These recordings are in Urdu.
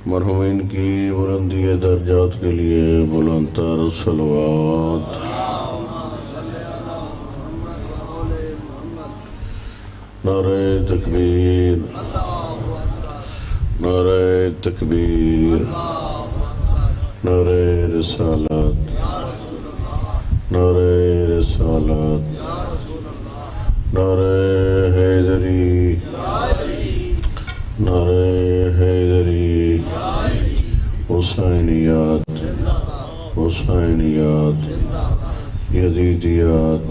مرحومین کی بلندی درجات کے لیے بلند تر صلوات۔ نعرہ تکبیر، نعرہ تکبیر، نعرہ رسالت، نعرہ رسالت، نعرہ حیدری، نعرہ حیدری، حسینیات، حسینیات، یزیدیات،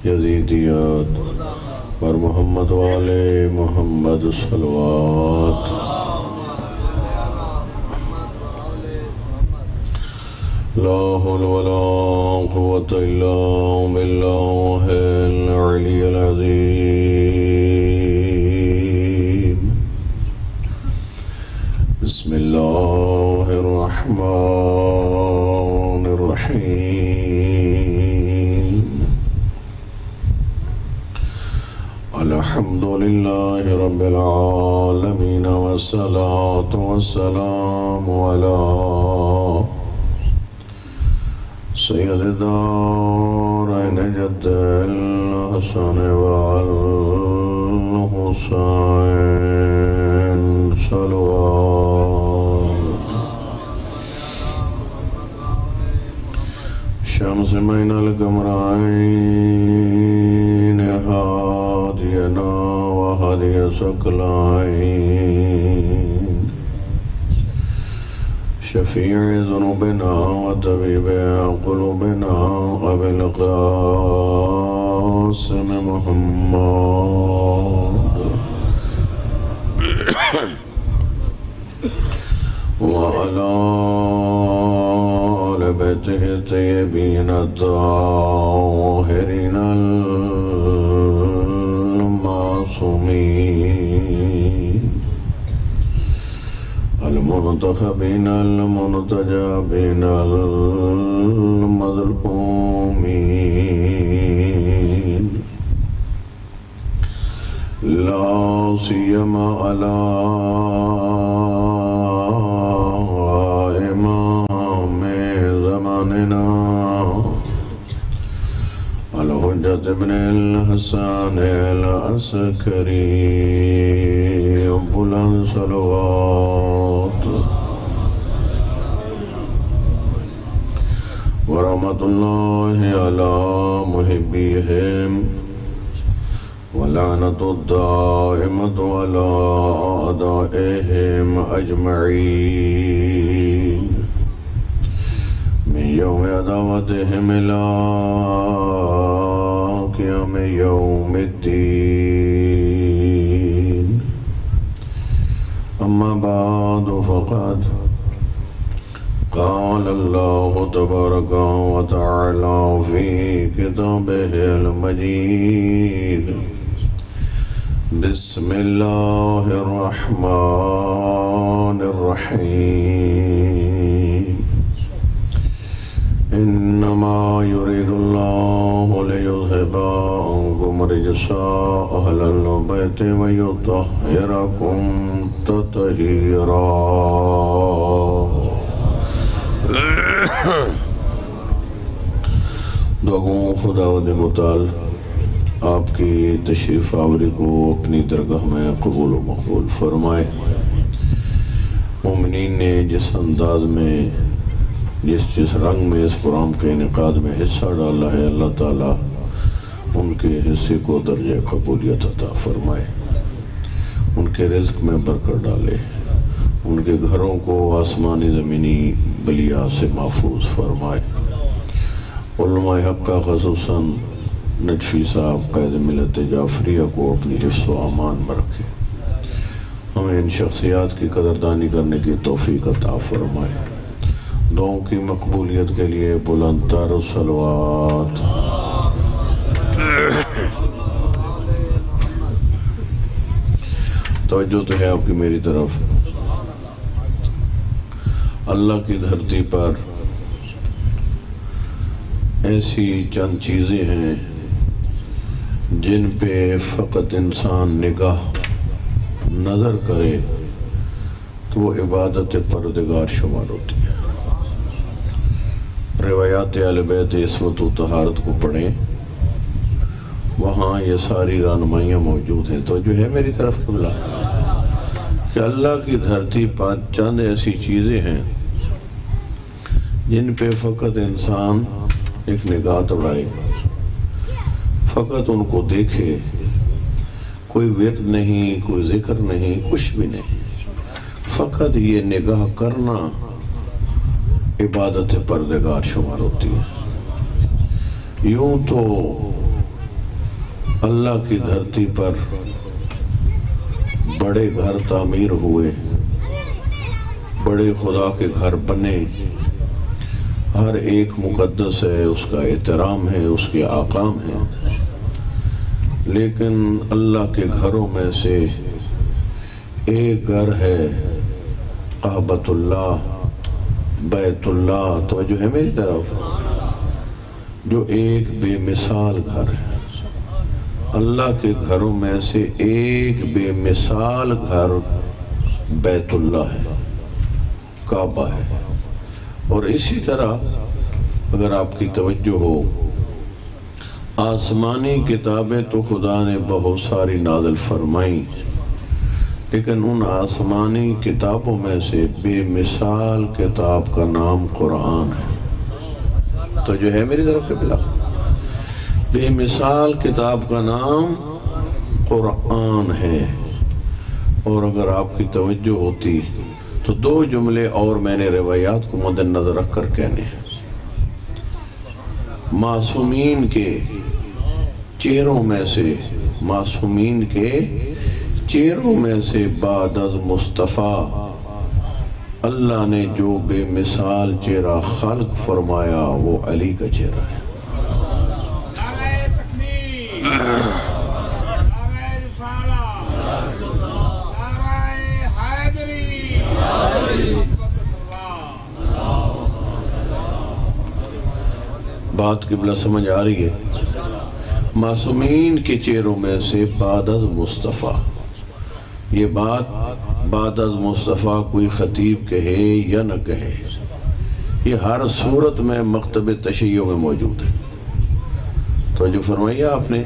یزیدیات، اور محمد والے محمد صلوات۔ لا حول ولا قوة إلا بالله العلي العظيم۔ بسم الله الرحمن الرحيم۔ الحمد لله رب العالمين، والصلاة والسلام على سید الدارین جد الحسن والحسین صلوات۔ شمس بین القمرین ہادینا وہادی ثقلین، شفیع ذنوبنا وطبیب قلوبنا ابی القاسم محمد وعلى آل بیتہ الطیبین الطاہرین المعصومین، المنتخبین المنتجبین المظلومین، لا سیما علی امام زماننا الحجۃ ابن الحسن العسکری، بلند صلوات ورحمۃ اللہ علی محبیہم، ولعنۃ الدائمۃ علی اعدائہم اجمعین، من یوم عداوتہم الی قیام یوم الدین۔ اما بعد فقد قال اللہ تبارک و تعالی فی کتابہ المجید، بسم اللہ الرحمن الرحیم، انما یرید اللہ لیذھب عنکم رجس اہل البیت ویطہرکم تطہیرا۔ دعاؤں خداوند متعال آپ کی تشریف آوری کو اپنی درگاہ میں قبول و مقبول فرمائے۔ مومنین نے جس انداز میں جس رنگ میں اس پروگرام کے انعقاد میں حصہ ڈالا ہے، اللہ تعالیٰ ان کے حصے کو درجہ قبولیت عطا فرمائے، ان کے رزق میں برکت ڈالے، ان کے گھروں کو آسمانی زمینی بلیا سے محفوظ فرمائے۔ علماء حق کا خصوصاً نجفی صاحب قائد ملت جعفریہ کو اپنی حفظ و امان میں رکھے، ہمیں ان شخصیات کی قدردانی کرنے کی توفیق عطا فرمائے۔ دعاؤں کی مقبولیت کے لیے بلند تر صلوات۔ توجہ تو ہے آپ کی میری طرف۔ اللہ کی دھرتی پر ایسی چند چیزیں ہیں جن پہ فقط انسان نگاہ نظر کرے تو وہ عبادت پروردگار شمار ہوتی ہے۔ روایات اہل بیت عصمت و طہارت کو پڑھیں، وہاں یہ ساری رہنمائیاں موجود ہیں۔ تو جو ہے میری طرف قبلہ کہ اللہ کی دھرتی پر چند ایسی چیزیں ہیں جن پہ فقط انسان ایک نگاہ دوڑائے، فقط ان کو دیکھے، کوئی ورد نہیں، کوئی ذکر نہیں، کچھ بھی نہیں، فقط یہ نگاہ کرنا عبادت پروردگار شمار ہوتی ہے۔ یوں تو اللہ کی دھرتی پر بڑے گھر تعمیر ہوئے، بڑے خدا کے گھر بنے، ہر ایک مقدس ہے، اس کا احترام ہے، اس کے احکام ہیں، لیکن اللہ کے گھروں میں سے ایک گھر ہے کعبۃ اللہ، بیت اللہ، توجہ ہے میری طرف، جو ایک بے مثال گھر ہے۔ اللہ کے گھروں میں سے ایک بے مثال گھر بیت اللہ ہے، کعبہ ہے۔ اور اسی طرح اگر آپ کی توجہ ہو، آسمانی کتابیں تو خدا نے بہت ساری نازل فرمائیں، لیکن ان آسمانی کتابوں میں سے بے مثال کتاب کا نام قرآن ہے۔ تو جو ہے میری طرف قبلہ، بے مثال کتاب کا نام قرآن ہے۔ اور اگر آپ کی توجہ ہوتی تو دو جملے اور میں نے روایات کو مد نظر رکھ کر کہنے ہیں۔ معصومین کے چہروں میں سے، معصومین کے چہروں میں سے بعد از مصطفیٰ اللہ نے جو بے مثال چہرہ خلق فرمایا وہ علی کا چہرہ ہے۔ نعرہ تکبیر، نعرہ رسالہ، نعرہ حیدری، بات قبلہ سمجھ آ رہی ہے؟ معصومین کے چہروں میں سے بعد از مصطفیٰ، یہ بات بعد از مصطفیٰ کوئی خطیب کہے یا نہ کہے، یہ ہر صورت میں مکتب تشیع میں موجود ہے۔ تو جو فرمایا آپ نے،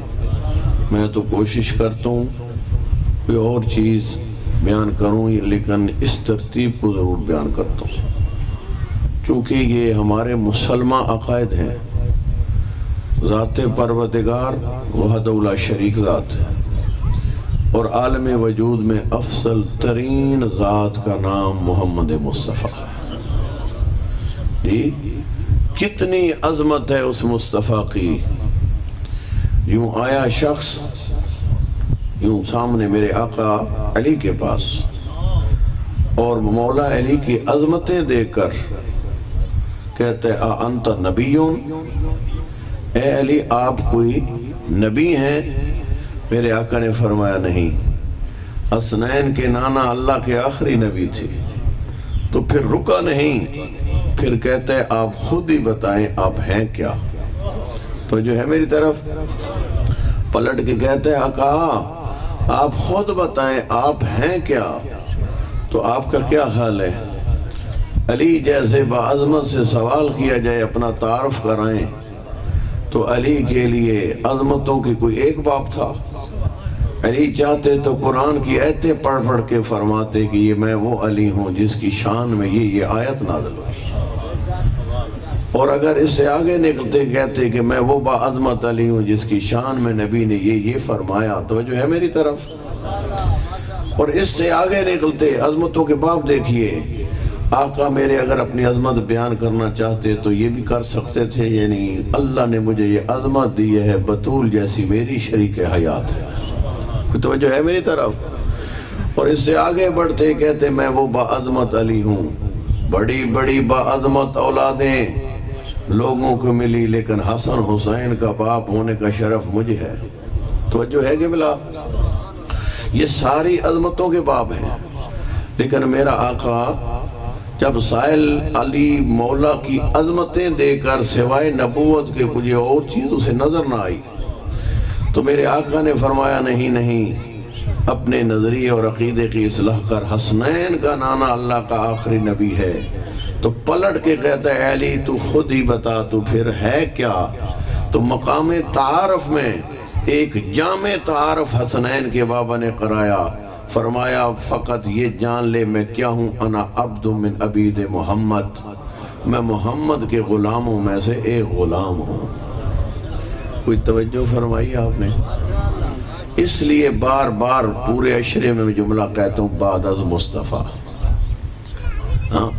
میں تو کوشش کرتا ہوں کوئی اور چیز بیان کروں، لیکن اس ترتیب کو ضرور بیان کرتا ہوں، چونکہ یہ ہمارے مسلمہ عقائد ہیں۔ ذات پروردگار وحدہ لا شریک ذات ہے، اور عالم وجود میں افضل ترین ذات کا نام محمد مصطفیٰ ہے۔ جی کتنی عظمت ہے اس مصطفیٰ کی۔ یوں آیا شخص، یوں سامنے میرے آقا علی کے پاس، اور مولا علی کی عظمتیں دیکھ کر کہتے ہیں انت نبیون، اے علی آپ کوئی نبی ہیں؟ میرے آقا نے فرمایا نہیں، حسنین کے نانا اللہ کے آخری نبی تھے۔ تو پھر رکا نہیں، پھر کہتے ہیں آپ خود ہی بتائیں آپ ہیں کیا؟ تو جو ہے میری طرف پلٹ کے کہتے ہیں آقا آپ خود بتائیں آپ ہیں کیا؟ تو آپ کا کیا حال ہے؟ علی جیسے باعظمت سے سوال کیا جائے اپنا تعارف کرائیں، تو علی کے لیے عظمتوں کی کوئی ایک باب تھا؟ علی چاہتے تو قرآن کی آیتیں پڑھ پڑھ کے فرماتے کہ یہ میں وہ علی ہوں جس کی شان میں یہ آیت نازل ہوئی، اور اگر اس سے آگے نکلتے کہتے کہ میں وہ باعظمت علی ہوں جس کی شان میں نبی نے یہ فرمایا۔ تو جو ہے میری طرف، اور اس سے آگے نکلتے عظمتوں کے باب دیکھیے، آقا میرے اگر اپنی عظمت بیان کرنا چاہتے تو یہ بھی کر سکتے تھے، یعنی اللہ نے مجھے یہ عظمت دی ہے، بطول جیسی میری شریک حیات ہے۔ توجہ ہے میری طرف، اور اس سے آگے بڑھتے کہتے میں وہ باعظمت علی ہوں، بڑی بڑی باعظمت اولادیں لوگوں کو ملی، لیکن حسن حسین کا باپ ہونے کا شرف مجھے ہے۔ توجہ ہے کہ ملا؟ یہ ساری عظمتوں کے باب ہیں، لیکن میرا آقا جب سائل علی مولا کی عظمتیں دے کر سوائے نبوت کے کچھ اور چیز اسے نظر نہ آئی، تو میرے آقا نے فرمایا نہیں، اپنے نظریے اور عقیدے کی اصلاح کر، حسنین کا نانا اللہ کا آخری نبی ہے، تو پلٹ کے کہتا ہے علی تو خود ہی بتا تو پھر ہے کیا؟ تو مقام تعارف میں ایک جامع تعارف حسنین کے بابا نے کرایا، فرمایا فقط یہ جان لے میں کیا ہوں، انا عبد من عبید محمد، میں محمد کے غلاموں میں سے ایک غلام ہوں۔ کوئی توجہ فرمائی آپ نے؟ اس لیے بار بار پورے عشرے میں جملہ کہتا ہوں بعد از مصطفیٰ۔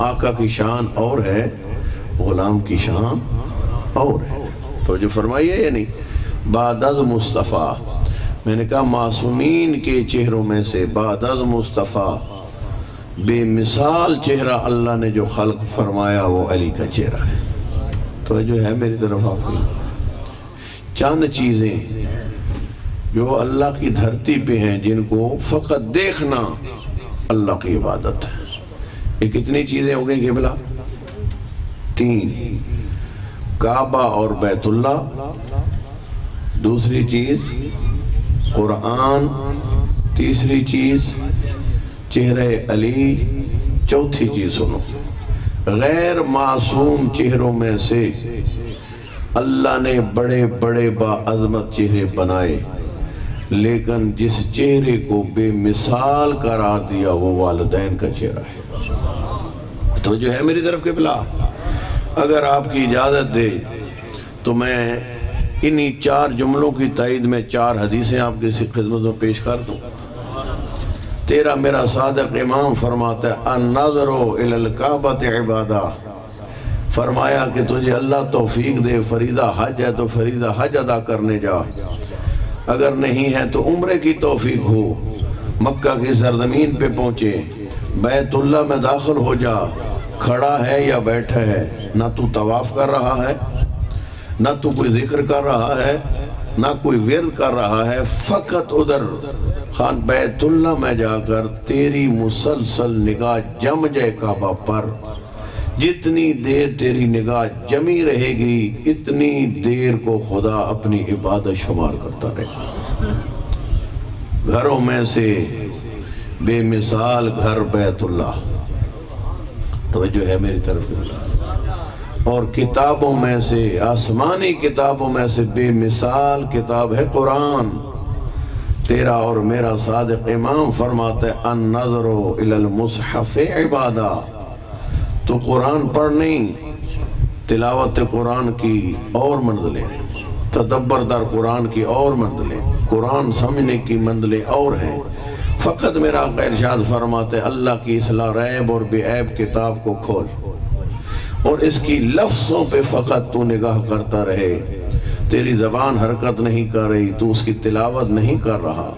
آقا کی شان اور ہے، غلام کی شان اور ہے، توجہ فرمائیے یا نہیں؟ بعد از مصطفیٰ، میں نے کہا معصومین کے چہروں میں سے بعد از مصطفیٰ بے مثال چہرہ اللہ نے جو خلق فرمایا وہ علی کا چہرہ ہے۔ توجہ ہے میری طرف آپ کی؟ چند چیزیں جو اللہ کی دھرتی پہ ہیں جن کو فقط دیکھنا اللہ کی عبادت ہے۔ یہ کتنی چیزیں ہو گئی قبلہ؟ 3، کعبہ اور بیت اللہ، دوسری چیز قرآن، تیسری چیز چہرہ علی، چوتھی چیز سنو، غیر معصوم چہروں میں سے اللہ نے بڑے بڑے باعظمت چہرے بنائے، لیکن جس چہرے کو بے مثال قرار دیا وہ والدین کا چہرہ ہے۔ تو جو ہے میری طرف قبلہ، اگر آپ کی اجازت دے تو میں انہی 4 جملوں کی تائید میں 4 حدیثیں آپ کی خدمت میں پیش کر دوں۔ تیرا میرا صادق امام فرماتا ہے النظر الی الکعبۃ عبادہ، فرمایا کہ تجھے اللہ توفیق دے، فریضہ حج ہے تو فریضہ حج ادا کرنے جا، اگر نہیں ہے تو عمرے کی توفیق ہو، مکہ کی سرزمین پہ پہنچے، بیت اللہ میں داخل ہو جا، کھڑا ہے یا بیٹھا ہے، نہ تو طواف کر رہا ہے، نہ تو کوئی ذکر کر رہا ہے، نہ کوئی ورد کر رہا ہے، فقط ادھر خان بیت اللہ میں جا کر تیری مسلسل نگاہ جم جائے کعبہ پر، جتنی دیر تیری نگاہ جمی رہے گی اتنی دیر کو خدا اپنی عبادت شمار کرتا رہے گا۔ گھروں میں سے بے مثال گھر بیت اللہ، توجہ ہے میری طرف، اور کتابوں میں سے، آسمانی کتابوں میں سے بے مثال کتاب ہے قرآن۔ تیرا اور میرا صادق امام فرماتا ہے النظر الی المصحف عبادہ، تو قرآن پڑھ نہیں، تلاوت قرآن کی اور منزلیں، تدبر در قرآن کی اور منزلیں، قرآن سمجھنے کی منزلیں اور ہیں۔ فقط میرا آقا ارشاد فرماتے اللہ کی اصلاح ریب اور بے عیب کتاب کو کھول اور اس کی لفظوں پہ فقط تو نگاہ کرتا رہے، تیری زبان حرکت نہیں کر رہی، تو اس کی تلاوت نہیں کر رہا،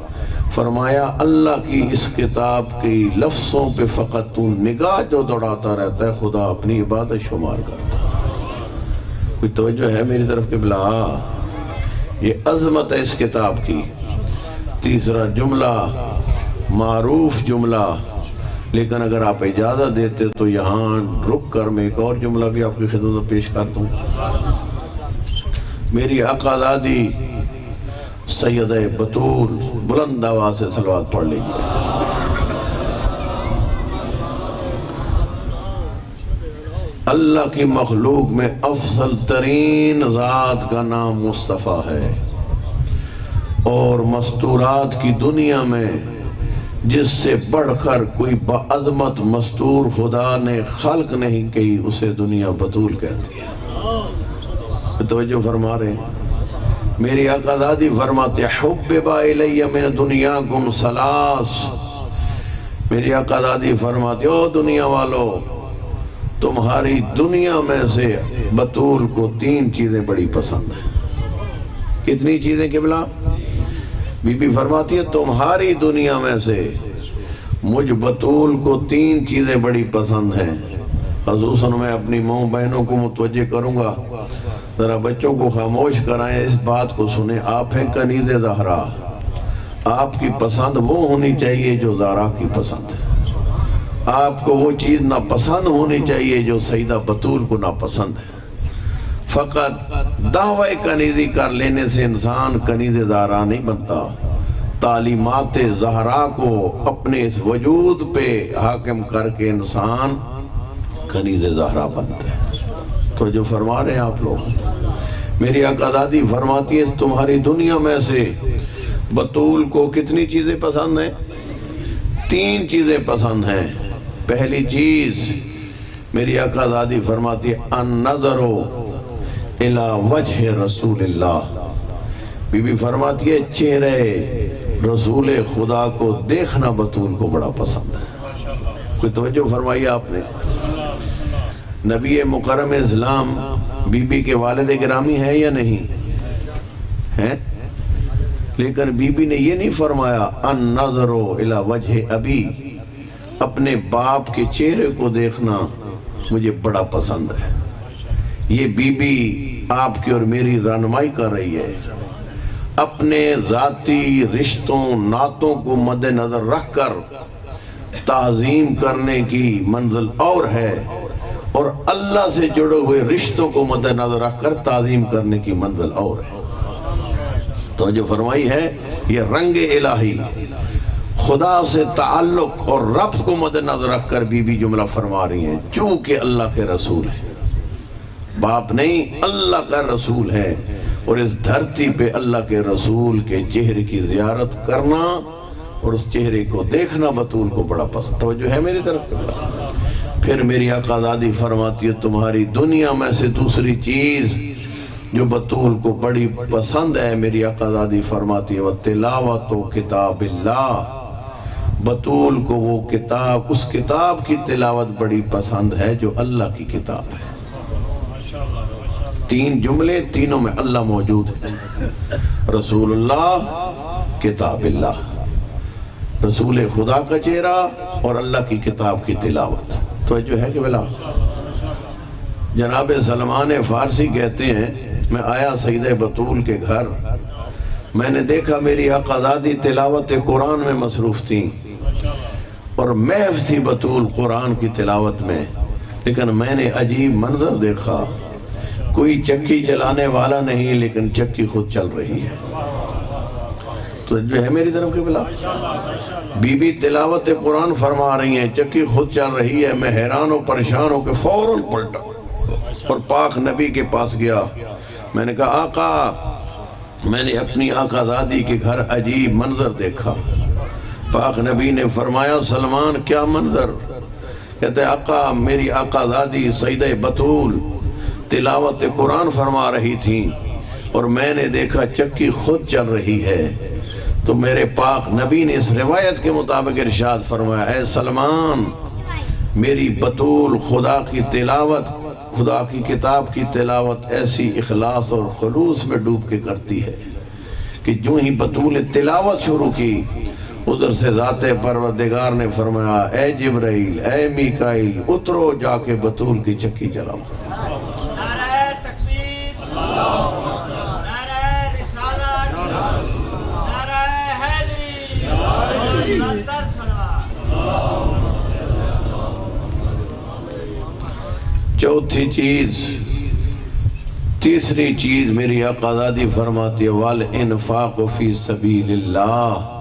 فرمایا اللہ کی اس کتاب کی لفظوں پہ فقط تو نگاہ جو دوڑاتا رہتا ہے خدا اپنی عبادت شمار کرتا ہے۔ کوئی توجہ ہے میری طرف قبلہ؟ یہ عظمت ہے اس کتاب کی۔ تیسرا جملہ معروف جملہ، لیکن اگر آپ اجازت دیتے تو یہاں رک کر میں ایک اور جملہ بھی آپ کی خدمت میں پیش کر دوں۔ میری آقازادی سیدہ بطول بلند آواز سے صلوات پڑھ لیجیے۔ اللہ کی مخلوق میں افضل ترین ذات کا نام مصطفیٰ ہے، اور مستورات کی دنیا میں جس سے بڑھ کر کوئی بعظمت مستور خدا نے خلق نہیں کی اسے دنیا بطول کہتی ہے۔ توجہ فرما رہے ہیں؟ میری آقا دادی فرماتے حبب الی من دنیاکم ثلاث، میری آقا دادی فرماتے او دنیا والو تمہاری دنیا میں سے بطول کو 3 چیزیں بڑی پسند ہیں۔ کتنی چیزیں قبلہ؟ بی بی فرماتی ہے تمہاری دنیا میں سے مجھ بطول کو 3 چیزیں بڑی پسند ہیں۔ خصوصاً میں اپنی ماں بہنوں کو متوجہ کروں گا، ذرا بچوں کو خاموش کرائیں، اس بات کو سنیں۔ آپ ہیں کنیز زہرا، آپ کی پسند وہ ہونی چاہیے جو زہرا کی پسند ہے، آپ کو وہ چیز ناپسند ہونی چاہیے جو سیدہ بطول کو ناپسند ہے۔ فقط دعوی کنیزی کر لینے سے انسان کنیز زہرا نہیں بنتا، تعلیمات زہرا کو اپنے اس وجود پہ حاکم کر کے انسان کنیز زہرا بنتے ہیں۔ تو جو فرما رہے ہیں آپ لوگ، میری آقا دادی فرماتی ہے تمہاری دنیا میں سے بطول کو کتنی چیزیں پسند ہیں؟ 3 چیزیں پسند ہیں۔ پہلی چیز میری آقا دادی فرماتی ہے النظر الی وجہ رسول اللہ، بی بی فرماتی ہے چہرے رسول خدا کو دیکھنا بطول کو بڑا پسند ہے۔ کوئی توجہ فرمائی آپ نے؟ نبی مکرم اسلام بی بی کے والد گرامی ہیں یا نہیں ہیں؟ لیکن بی بی نے یہ نہیں فرمایا النظر الی وجہ ابی، اپنے باپ کے چہرے کو دیکھنا مجھے بڑا پسند ہے۔ یہ بی بی آپ کی اور میری رہنمائی کر رہی ہے۔ اپنے ذاتی رشتوں ناتوں کو مد نظر رکھ کر تعظیم کرنے کی منزل اور ہے، اور اللہ سے جڑے ہوئے رشتوں کو مد نظر رکھ کر تعظیم کرنے کی منزل اور ہے۔ تو جو فرمائی ہے یہ رنگ الہی، خدا سے تعلق اور ربط کو مد نظر رکھ کر بی بی جملہ فرما رہی ہیں، چونکہ اللہ کے رسول ہیں، باپ نہیں اللہ کا رسول ہے، اور اس دھرتی پہ اللہ کے رسول کے چہرے کی زیارت کرنا اور اس چہرے کو دیکھنا بطول کو بڑا پسند۔ توجہ ہے میری طرف؟ پھر میری آقا دادی فرماتی ہے تمہاری دنیا میں سے دوسری چیز جو بطول کو بڑی پسند ہے، میری آقا دادی فرماتی ہے وَتِلَاوَةُ کتاب اللہ، بطول کو وہ کتاب، اس کتاب کی تلاوت بڑی پسند ہے جو اللہ کی کتاب ہے۔ 3 جملے، تینوں میں اللہ موجود ہے، رسول اللہ، کتاب اللہ، رسول خدا کا چہرہ اور اللہ کی کتاب کی تلاوت۔ تو جو ہے کہ بلا جناب سلمان فارسی کہتے ہیں میں آیا سیدہ بطول کے گھر، میں نے دیکھا میری آقا دادی تلاوت قرآن میں مصروف تھیں اور محو تھی بطول قرآن کی تلاوت میں، لیکن میں نے عجیب منظر دیکھا، کوئی چکی چلانے والا نہیں لیکن چکی خود چل رہی ہے۔ تو جو ہے میری طرف کے بلا بی بی تلاوت قرآن فرما رہی ہیں، چکی خود چل رہی ہے، میں حیران و پریشان ہو کے فوراً پلٹا اور پاک نبی کے پاس گیا۔ میں نے کہا آقا، میں نے اپنی آقا دادی کے گھر عجیب منظر دیکھا۔ پاک نبی نے فرمایا سلمان کیا منظر؟ کہتے آقا میری آقا دادی سیدہ بطول تلاوت قرآن فرما رہی تھی اور میں نے دیکھا چکی خود چل رہی ہے۔ تو میرے پاک نبی نے اس روایت کے مطابق ارشاد فرمایا اے سلمان، میری بطول خدا کی تلاوت، خدا کی کتاب کی تلاوت ایسی اخلاص اور خلوص میں ڈوب کے کرتی ہے کہ جو ہی بطول تلاوت شروع کی ادھر سے ذات پروردگار نے فرمایا اے جبرائیل، اے میکائیل، اترو جا کے بطول کی چکی چلاؤ۔ نعرہ تکبیر، نعرہ رسالت، نعرہ حیدری، سنتر صلوات۔ چوتھی چیز، تیسری چیز میری آقا دادی فرماتی ہے والانفاق فی سبیل اللہ۔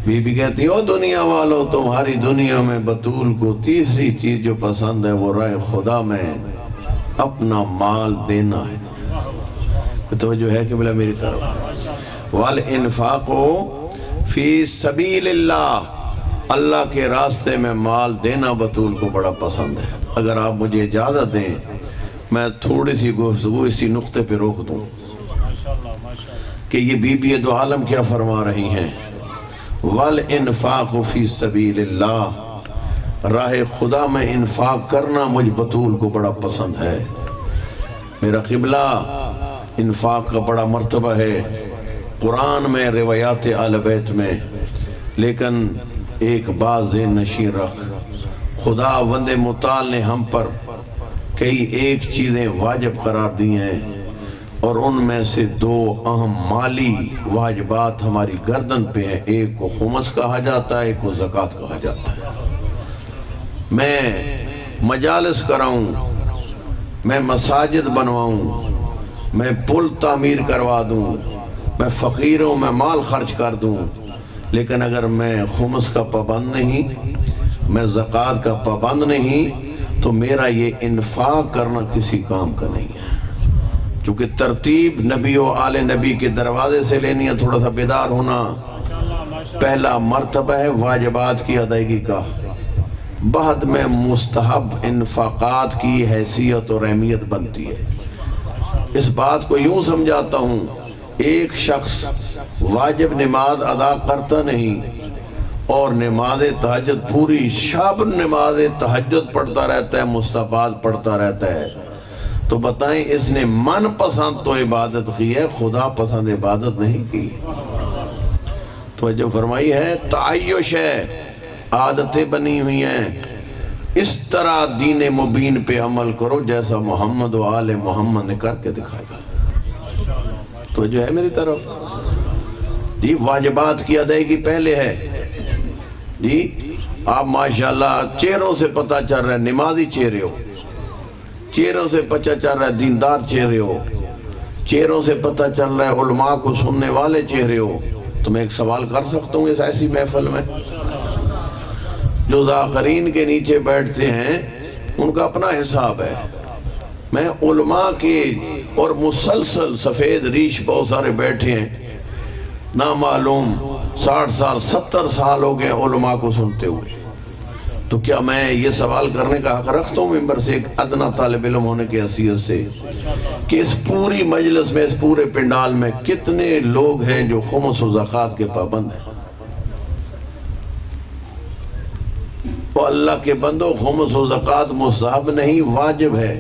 بی بی کہتی ہے او دنیا والو، تمہاری دنیا میں بطول کو تیسری چیز جو پسند ہے وہ راہ خدا میں اپنا مال دینا ہے۔ توجہ ہے کہ بلا میری طرف؟ والانفاق فی سبیل اللہ، اللہ کے راستے میں مال دینا بطول کو بڑا پسند ہے۔ اگر آپ مجھے اجازت دیں میں تھوڑی سی گفتگو اسی نقطے پہ روک دوں کہ یہ بی بی دو عالم کیا فرما رہی ہیں۔ والانفاق فی سبیل اللہ، راہ خدا میں انفاق کرنا مجھ بطول کو بڑا پسند ہے۔ میرا قبلہ انفاق کا بڑا مرتبہ ہے قرآن میں، روایات آل بیت میں، لیکن ایک بات ذہن نشین رکھ، خدا وند مطال نے ہم پر کئی ایک چیزیں واجب قرار دی ہیں اور ان میں سے 2 اہم مالی واجبات ہماری گردن پہ ہیں، ایک کو خمس کہا جاتا ہے، ایک کو زکوٰۃ کہا جاتا ہے۔ میں مجالس کراؤں، میں مساجد بنواؤں، میں پل تعمیر کروا دوں، میں فقیر ہوں، میں مال خرچ کر دوں، لیکن اگر میں خمس کا پابند نہیں، میں زکوٰۃ کا پابند نہیں، تو میرا یہ انفاق کرنا کسی کام کا نہیں ہے۔ چونکہ ترتیب نبی و آل نبی کے دروازے سے لینی ہے، تھوڑا سا بیدار ہونا۔ پہلا مرتبہ ہے واجبات کی ادائیگی کا، بعد میں مستحب انفاقات کی حیثیت اور اہمیت بنتی ہے۔ اس بات کو یوں سمجھاتا ہوں، ایک شخص واجب نماز ادا کرتا نہیں اور نماز تہجد پوری شب نماز تہجد پڑھتا رہتا ہے، مستحبات پڑھتا رہتا ہے، تو بتائیں اس نے من پسند تو عبادت کی ہے، خدا پسند عبادت نہیں کی۔ توجہ فرمائی ہے، تعیش ہے، عادتیں بنی ہوئی ہیں۔ اس طرح دین مبین پہ عمل کرو جیسا محمد و آل محمد نے کر کے دکھایا۔ توجہ ہے میری طرف؟ جی واجبات کی ادائیگی پہلے ہے۔ جی آپ ماشاءاللہ چہروں سے پتہ چل رہا ہے نمازی چہرے ہو، چہروں سے پتہ چل رہا ہے دیندار چہرے ہو، چہروں سے پتہ چل رہا ہے علماء کو سننے والے چہرے ہو۔ تو میں ایک سوال کر سکتا ہوں اس ایسی محفل میں؟ جو ذاکرین کے نیچے بیٹھتے ہیں ان کا اپنا حساب ہے، میں علماء کے اور مسلسل سفید ریش بہت سارے بیٹھے ہیں، نامعلوم 60 سال 70 سال ہو گئے علماء کو سنتے ہوئے، تو کیا میں یہ سوال کرنے کا حق رکھتا ہوں ممبر سے ایک ادنا طالب علم ہونے کی حیثیت سے کہ اس پوری مجلس میں، اس پورے پنڈال میں کتنے لوگ ہیں جو خمس و زکوٰۃ کے پابند ہیں؟ وہ اللہ کے بندو، خمس و زکوٰۃ مستحب نہیں واجب ہے۔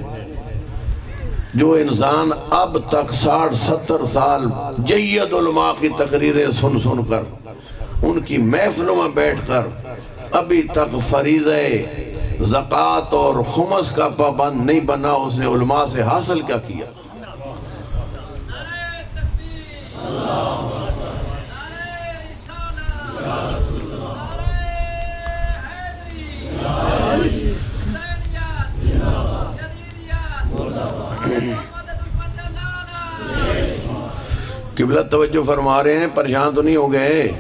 جو انسان اب تک 60-70 سال جید علماء کی تقریریں سن سن کر، ان کی محفلوں میں بیٹھ کر ابھی تک فریضہ زکوٰۃ اور خمس کا پابند نہیں بنا، اس نے علماء سے حاصل کیا کیا؟ قبلہ توجہ فرما رہے ہیں، پریشان تو نہیں ہو گئے؟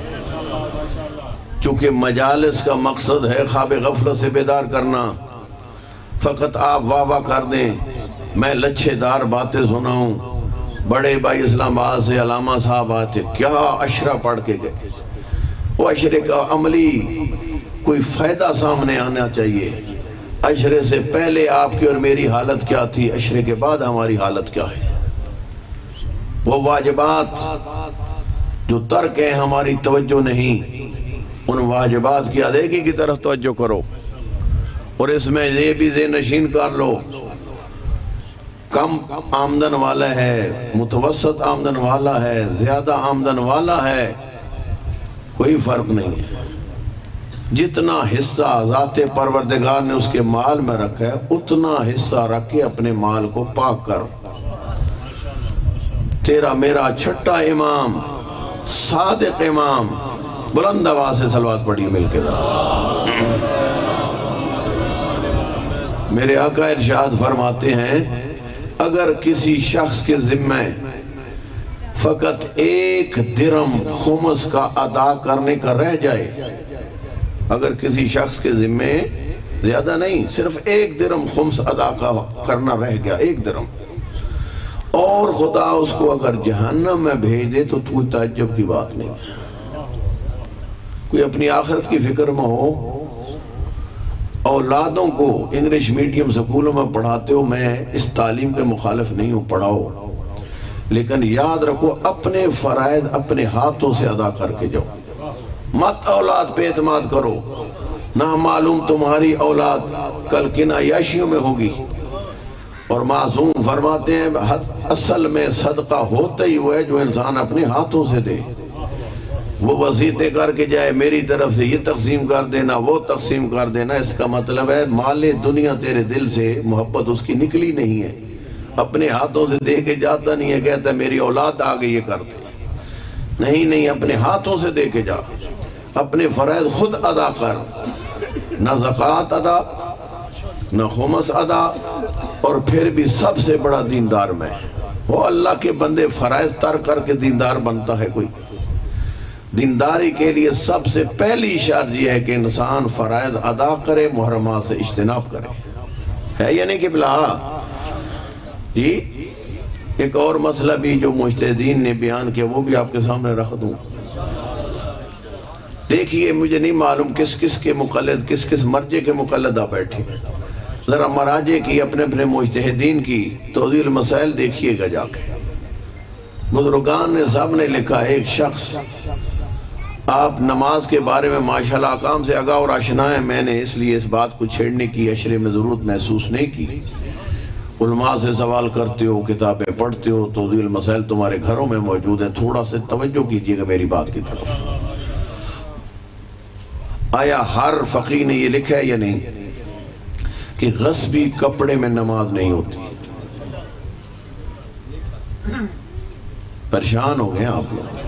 چونکہ مجالس کا مقصد ہے خواب غفلت سے بیدار کرنا۔ فقط آپ واہ واہ کر دیں، میں لچھے دار باتیں سناؤں۔ بڑے بھائی اسلام آباد سے علامہ صاحب آتے، کیا عشرہ پڑھ کے گئے، وہ عشرے کا عملی کوئی فائدہ سامنے آنا چاہیے۔ عشرے سے پہلے آپ کی اور میری حالت کیا تھی، عشرے کے بعد ہماری حالت کیا ہے؟ وہ واجبات جو ترک ہیں ہماری توجہ نہیں، ان واجبات کی ادائیگی کی طرف توجہ کرو، اور اس میں یہ بھی ذہن نشین کر لو، کم آمدن والا ہے، متوسط آمدن والا ہے، زیادہ آمدن والا ہے، کوئی فرق نہیں ہے۔ جتنا حصہ ذات پروردگار نے اس کے مال میں رکھا ہے، اتنا حصہ رکھ کے اپنے مال کو پاک کر۔ تیرا میرا چھٹا امام، صادق امام، بلند آواز سے صلوات پڑھیے مل کے۔ میرے آقا ارشاد فرماتے ہیں، اگر کسی شخص کے ذمہ فقط 1 درم خمس کا ادا کرنے کا رہ جائے، اگر کسی شخص کے ذمہ زیادہ نہیں، صرف 1 درم خمس ادا کرنا رہ گیا، 1 درم، اور خدا اس کو اگر جہنم میں بھیج دے تو کوئی تعجب کی بات نہیں۔ کوئی اپنی آخرت کی فکر میں ہو، اولادوں کو انگلش میڈیم سکولوں میں پڑھاتے ہو، میں اس تعلیم کے مخالف نہیں ہوں، پڑھاؤ، لیکن یاد رکھو اپنے فرائض اپنے ہاتھوں سے ادا کر کے جاؤ، مت اولاد پہ اعتماد کرو، نہ معلوم تمہاری اولاد کل کن عیاشیوں میں ہوگی۔ اور معصوم فرماتے ہیں اصل میں صدقہ ہوتا ہی وہ ہے جو انسان اپنے ہاتھوں سے دے۔ وہ وصیتیں کر کے جائے میری طرف سے یہ تقسیم کر دینا، وہ تقسیم کر دینا، اس کا مطلب ہے مال دنیا تیرے دل سے محبت اس کی نکلی نہیں ہے، اپنے ہاتھوں سے دے کے جاتا نہیں ہے، کہتا ہے میری اولاد آگے یہ کر دے، نہیں، اپنے ہاتھوں سے دے کے جا، اپنے فرائض خود ادا کر، نہ زکوٰۃ ادا نہ خمس ادا، اور پھر بھی سب سے بڑا دیندار میں، وہ اللہ کے بندے فرائض ترک کر کے دیندار بنتا ہے کوئی؟ دینداری کے لیے سب سے پہلی شرط یہ ہے کہ انسان فرائض ادا کرے، محرمات سے اجتناب کرے، ہے یا نہیں قبلہ؟ جی ایک اور مسئلہ بھی جو مجتہدین نے بیان کیا وہ بھی آپ کے سامنے رکھ دوں۔ دیکھیے مجھے نہیں معلوم کس کس کے مقلد، کس کس مرجع کے مقلد آپ بیٹھے، ذرا مراجع کی اپنے اپنے مجتہدین کی توضیح المسائل دیکھیے گا جا کے۔ بزرگان نے سب نے لکھا، ایک شخص آپ نماز کے بارے میں ماشاءاللہ احکام سے آگاہ اور آشنا ہے، میں نے اس لیے اس بات کو چھیڑنے کی اشرے میں ضرورت محسوس نہیں کی۔ علماء سے سوال کرتے ہو، کتابیں پڑھتے ہو، توضیح المسائل تمہارے گھروں میں موجود ہیں، تھوڑا سے توجہ کیجئے گا میری بات کی طرف۔ آیا ہر فقیہ نے یہ لکھا ہے یا نہیں کہ غصبی کپڑے میں نماز نہیں ہوتی؟ پریشان ہو گئے آپ لوگ۔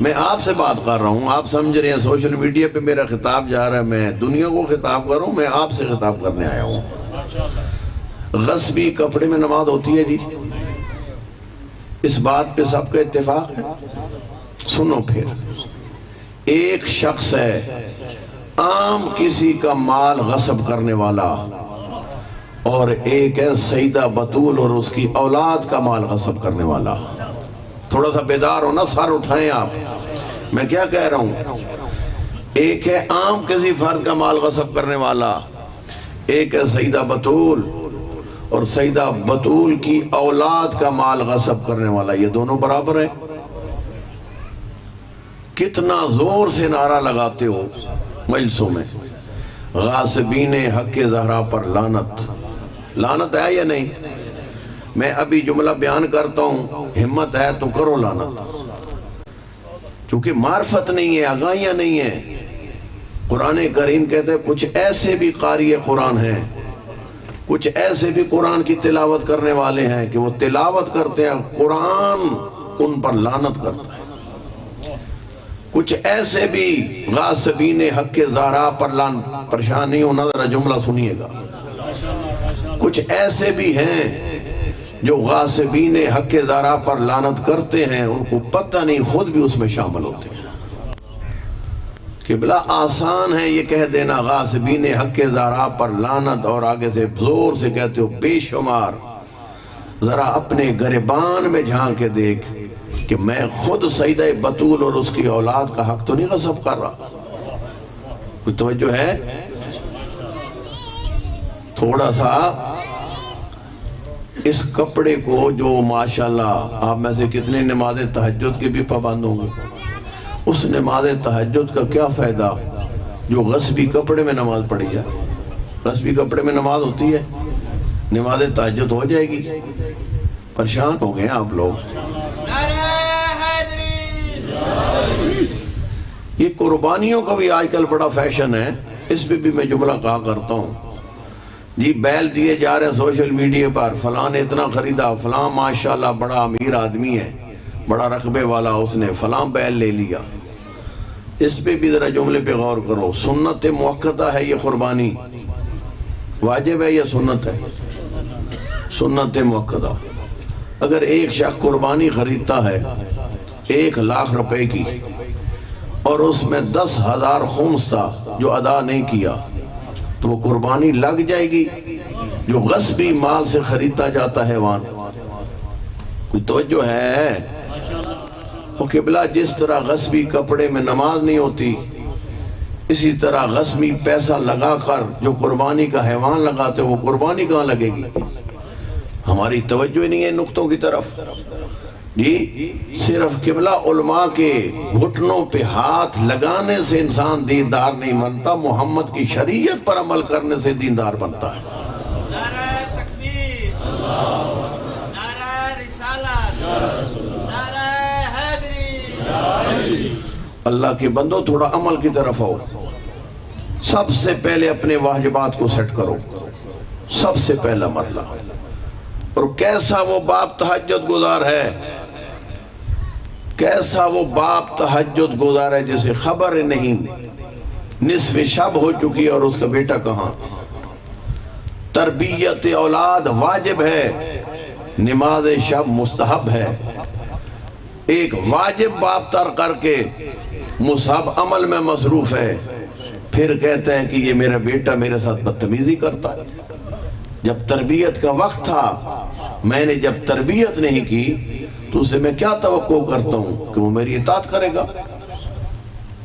میں آپ سے بات کر رہا ہوں، آپ سمجھ رہے ہیں سوشل میڈیا پہ میرا خطاب جا رہا ہے، میں دنیا کو خطاب کر رہا ہوں، میں آپ سے خطاب کرنے آیا ہوں۔ غصبی کپڑے میں نماز ہوتی ہے جی؟ اس بات پہ سب کا اتفاق ہے؟ سنو پھر، ایک شخص ہے عام کسی کا مال غصب کرنے والا، اور ایک ہے سیدہ بطول اور اس کی اولاد کا مال غصب کرنے والا۔ تھوڑا سا بیدار ہونا، سر اٹھائیں آپ، میں کیا کہہ رہا ہوں؟ ایک ہے عام کسی فرد کا مال غصب کرنے والا، ایک ہے سیدہ بطول اور سیدہ بطول کی اولاد کا مال غصب کرنے والا، یہ دونوں برابر ہیں؟ کتنا زور سے نعرہ لگاتے ہو مجلسوں میں، غاصبین حق زہرا پر لعنت، لعنت ہے یا نہیں؟ میں ابھی جملہ بیان کرتا ہوں، ہمت ہے تو کرو لعنت، چونکہ معرفت نہیں ہے، آگاہیاں نہیں ہے۔ قرآن کریم کہتے ہیں کچھ ایسے بھی قاری قرآن ہیں، کچھ ایسے بھی قرآن کی تلاوت کرنے والے ہیں کہ وہ تلاوت کرتے ہیں، قرآن ان پر لعنت کرتا ہے۔ کچھ ایسے بھی غاصبین حق زہرا پر لعنت، پریشان نہیں ہونا، ذرا جملہ سنیے گا، کچھ ایسے بھی ہیں جو غاصبین حق زہرا پر لعنت کرتے ہیں، ان کو پتہ نہیں، خود بھی اس میں شامل ہوتے ہیں۔ قبلہ آسان ہے یہ کہہ دینا غاصبین حق زہرا پر لعنت، اور آگے سے زور سے کہتے ہو بے شمار۔ ذرا اپنے گریبان میں جھانک کے دیکھ کہ میں خود سیدہ بطول اور اس کی اولاد کا حق تو نہیں غصب کر رہا۔ کوئی توجہ ہے؟ تھوڑا سا اس کپڑے کو، جو ماشاءاللہ آپ میں سے کتنے نماز تہجد کے بھی پابند ہوں گے، اس نماز تہجد کا کیا فائدہ جو غصبی کپڑے میں نماز پڑھی جائے؟ غصبی کپڑے میں نماز ہوتی ہے، نماز تہجد ہو جائے گی؟ پریشان ہو گئے آپ لوگ۔ یہ قربانیوں کا بھی آج کل بڑا فیشن ہے، اس پہ بھی میں جملہ کہا کرتا ہوں جی، بیل دیے جا رہے ہیں سوشل میڈیا پر، فلاں نے اتنا خریدا، فلاں ماشاءاللہ بڑا امیر آدمی ہے، بڑا رقبے والا، اس نے فلاں بیل لے لیا۔ اس پہ بھی ذرا جملے پہ غور کرو، سنت مؤکدہ ہے یہ قربانی، واجب ہے یا سنت ہے؟ سنت مؤکدہ۔ اگر ایک شخص قربانی خریدتا ہے 1,00,000 روپے کی، اور اس میں 10,000 خمس تھا جو ادا نہیں کیا، تو وہ قربانی لگ جائے گی جو غصبی مال سے خریدتا جاتا ہے وہاں؟ کوئی توجہ ہے؟ وہ قبلہ جس طرح غصبی کپڑے میں نماز نہیں ہوتی، اسی طرح غصبی پیسہ لگا کر جو قربانی کا حیوان لگاتے وہ قربانی کہاں لگے گی؟ ہماری توجہ نہیں ہے نقطوں کی طرف جی۔ صرف قبلہ علماء کے گھٹنوں پہ ہاتھ لگانے سے انسان دیندار نہیں بنتا، محمد کی شریعت پر عمل کرنے سے دیندار بنتا ہے۔ نعرہ تکبیر، نعرہ رسالت، نعرہ حیدری۔ اللہ کے بندو تھوڑا عمل کی طرف آؤ، سب سے پہلے اپنے واجبات کو سیٹ کرو، سب سے پہلا مرحلہ۔ اور کیسا وہ باپ تہجد گزار ہے، کیسا وہ باپ تہجد گزار ہے جسے خبر نہیں نصف شب ہو چکی اور اس کا بیٹا کہاں۔ تربیت اولاد واجب ہے، نماز شب مستحب ہے، ایک واجب باب تر کر کے مستحب عمل میں مصروف ہے، پھر کہتے ہیں کہ یہ میرا بیٹا میرے ساتھ بدتمیزی کرتا ہے۔ جب تربیت کا وقت تھا، میں نے جب تربیت نہیں کی تو اسے میں کیا توقع کرتا ہوں کہ وہ میری اطاعت کرے گا؟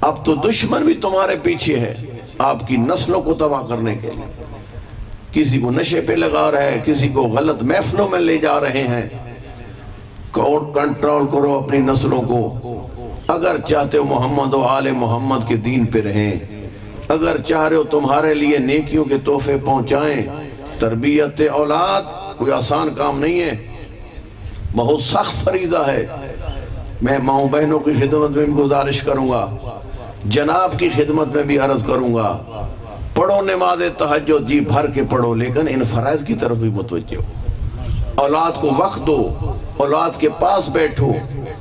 اب تو دشمن بھی تمہارے پیچھے ہے آپ کی نسلوں کو تباہ کرنے کے لیے، کسی کو نشے پہ لگا رہے ہیں، کسی کو غلط محفلوں میں لے جا رہے ہیں۔ کنٹرول کرو اپنی نسلوں کو، اگر چاہتے ہو محمد و آل محمد کے دین پہ رہیں، اگر چاہ رہے ہو تمہارے لیے نیکیوں کے تحفے پہنچائیں۔ تربیت اولاد کوئی آسان کام نہیں ہے، بہت سخت فریضہ ہے۔ میں ماؤں بہنوں کی خدمت میں بھی گزارش کروں گا، جناب کی خدمت میں بھی عرض کروں گا، پڑھو نماز تہجد جی بھر کے پڑھو، لیکن ان فرائض کی طرف بھی متوجہ ہو۔ اولاد کو وقت دو، اولاد کے پاس بیٹھو۔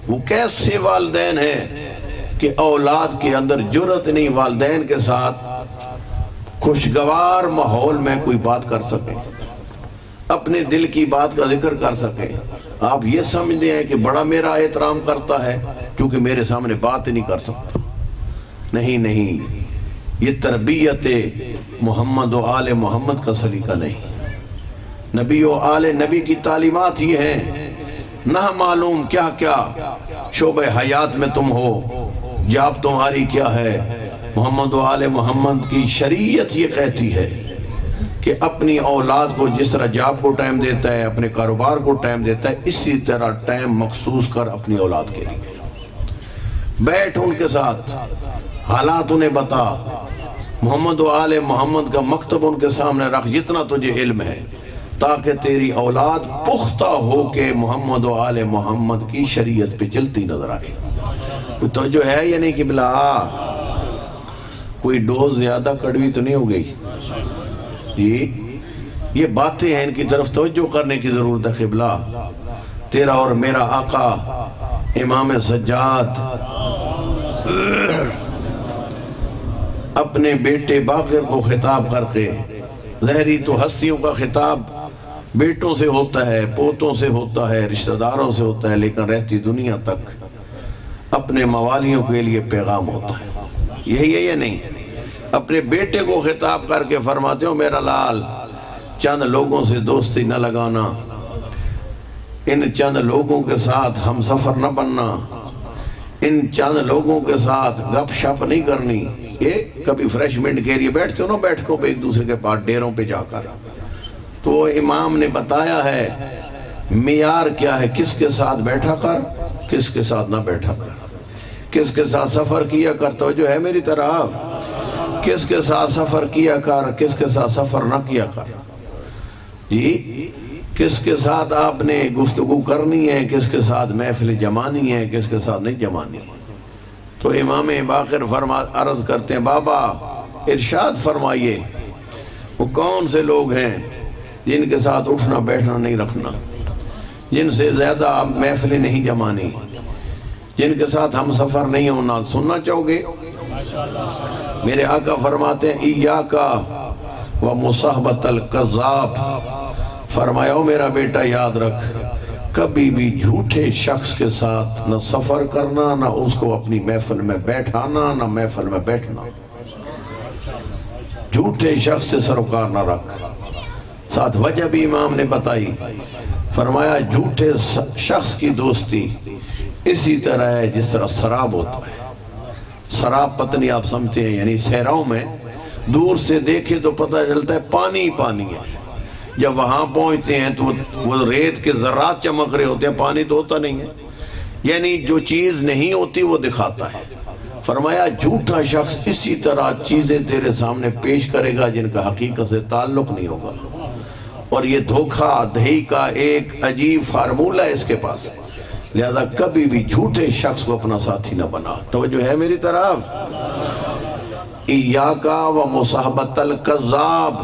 وہ کیسے والدین ہیں کہ اولاد کے اندر جرأت نہیں والدین کے ساتھ خوشگوار ماحول میں کوئی بات کر سکے، اپنے دل کی بات کا ذکر کر سکے۔ آپ یہ سمجھتے ہیں کہ بڑا میرا احترام کرتا ہے کیونکہ میرے سامنے بات نہیں کر سکتا۔ نہیں، یہ تربیت محمد و آل محمد کا سلیقہ نہیں۔ نبی و آل نبی کی تعلیمات یہ ہیں، نہ معلوم کیا کیا شعبہ حیات میں تم ہو، جاب تمہاری کیا ہے۔ محمد و آل محمد کی شریعت یہ کہتی ہے کہ اپنی اولاد کو جس طرح جاب کو ٹائم دیتا ہے، اپنے کاروبار کو ٹائم دیتا ہے، اسی طرح ٹائم مخصوص کر اپنی اولاد کے لیے بیٹھ، ان کے ساتھ حالات انہیں بتا، محمد و آل محمد کا مکتب ان کے سامنے رکھ جتنا تجھے علم ہے، تاکہ تیری اولاد پختہ ہو کے محمد و آل محمد کی شریعت پہ چلتی نظر آئے۔ کوئی توجہ ہے یا نہیں قبلہ؟ کوئی ڈوز زیادہ کڑوی تو نہیں ہو گئی؟ یہ باتیں ہیں، ان کی طرف توجہ کرنے کی ضرورت ہے قبلہ۔ تیرا اور میرا آقا امام سجاد اپنے بیٹے باقر کو خطاب کر کے، ظاہری تو ہستیوں کا خطاب بیٹوں سے ہوتا ہے، پوتوں سے ہوتا ہے، رشتہ داروں سے ہوتا ہے، لیکن رہتی دنیا تک اپنے موالیوں کے لیے پیغام ہوتا ہے۔ یہی ہے یا نہیں؟ اپنے بیٹے کو خطاب کر کے فرماتے ہو میرا لال، چند لوگوں سے دوستی نہ لگانا، ان چند لوگوں کے ساتھ ہم سفر نہ بننا، ان چند لوگوں کے ساتھ گپ شپ نہیں کرنی۔ یہ کبھی فریشمنٹ کے لیے بیٹھتے ہو نا بیٹھکوں پہ ایک دوسرے کے پاس ڈیروں پہ جا کر، تو امام نے بتایا ہے معیار کیا ہے، کس کے ساتھ بیٹھا کر، کس کے ساتھ نہ بیٹھا کر، کس کے ساتھ سفر کیا کر، توجہ ہے میری طرف، کس کے ساتھ سفر کیا کر، کس کے ساتھ سفر نہ کیا کر، جی کس کے ساتھ آپ نے گفتگو کرنی ہے، کس کے ساتھ محفل جمانی ہے، کس کے ساتھ نہیں جمانی ہے۔ تو امام باقر عرض کرتے ہیں بابا ارشاد فرمائیے وہ کون سے لوگ ہیں جن کے ساتھ اٹھنا بیٹھنا نہیں رکھنا، جن سے زیادہ محفلیں نہیں جمانی، جن کے ساتھ ہم سفر نہیں ہونا، سننا چاہو گے؟ میرے آقا فرماتے ہیں ایاکا و مصاحبت الکذاب، فرمایا میرا بیٹا یاد رکھ، کبھی بھی جھوٹے شخص کے ساتھ نہ سفر کرنا، نہ اس کو اپنی محفل میں بیٹھانا، نہ محفل میں بیٹھنا۔ جھوٹے شخص سے سروکار نہ رکھ۔ ساتھ وجہ بھی امام نے بتائی، فرمایا جھوٹے شخص کی دوستی اسی طرح ہے جس طرح سراب ہوتا ہے۔ سراب پتنی آپ سمجھتے ہیں، یعنی صحراؤں میں دور سے دیکھے تو پتہ چلتا ہے پانی پانی ہے، جب وہاں پہنچتے ہیں تو وہ ریت کے ذرات چمک رہے ہوتے ہیں، پانی تو ہوتا نہیں ہے، یعنی جو چیز نہیں ہوتی وہ دکھاتا ہے۔ فرمایا جھوٹا شخص اسی طرح چیزیں تیرے سامنے پیش کرے گا جن کا حقیقت سے تعلق نہیں ہوگا، اور یہ دھوکہ دہی کا ایک عجیب فارمولہ ہے اس کے پاس، لہذا کبھی بھی جھوٹے شخص کو اپنا ساتھی نہ بنا۔ توجہ ہے میری طرف؟ ایاکا و مصاحبت الکذاب،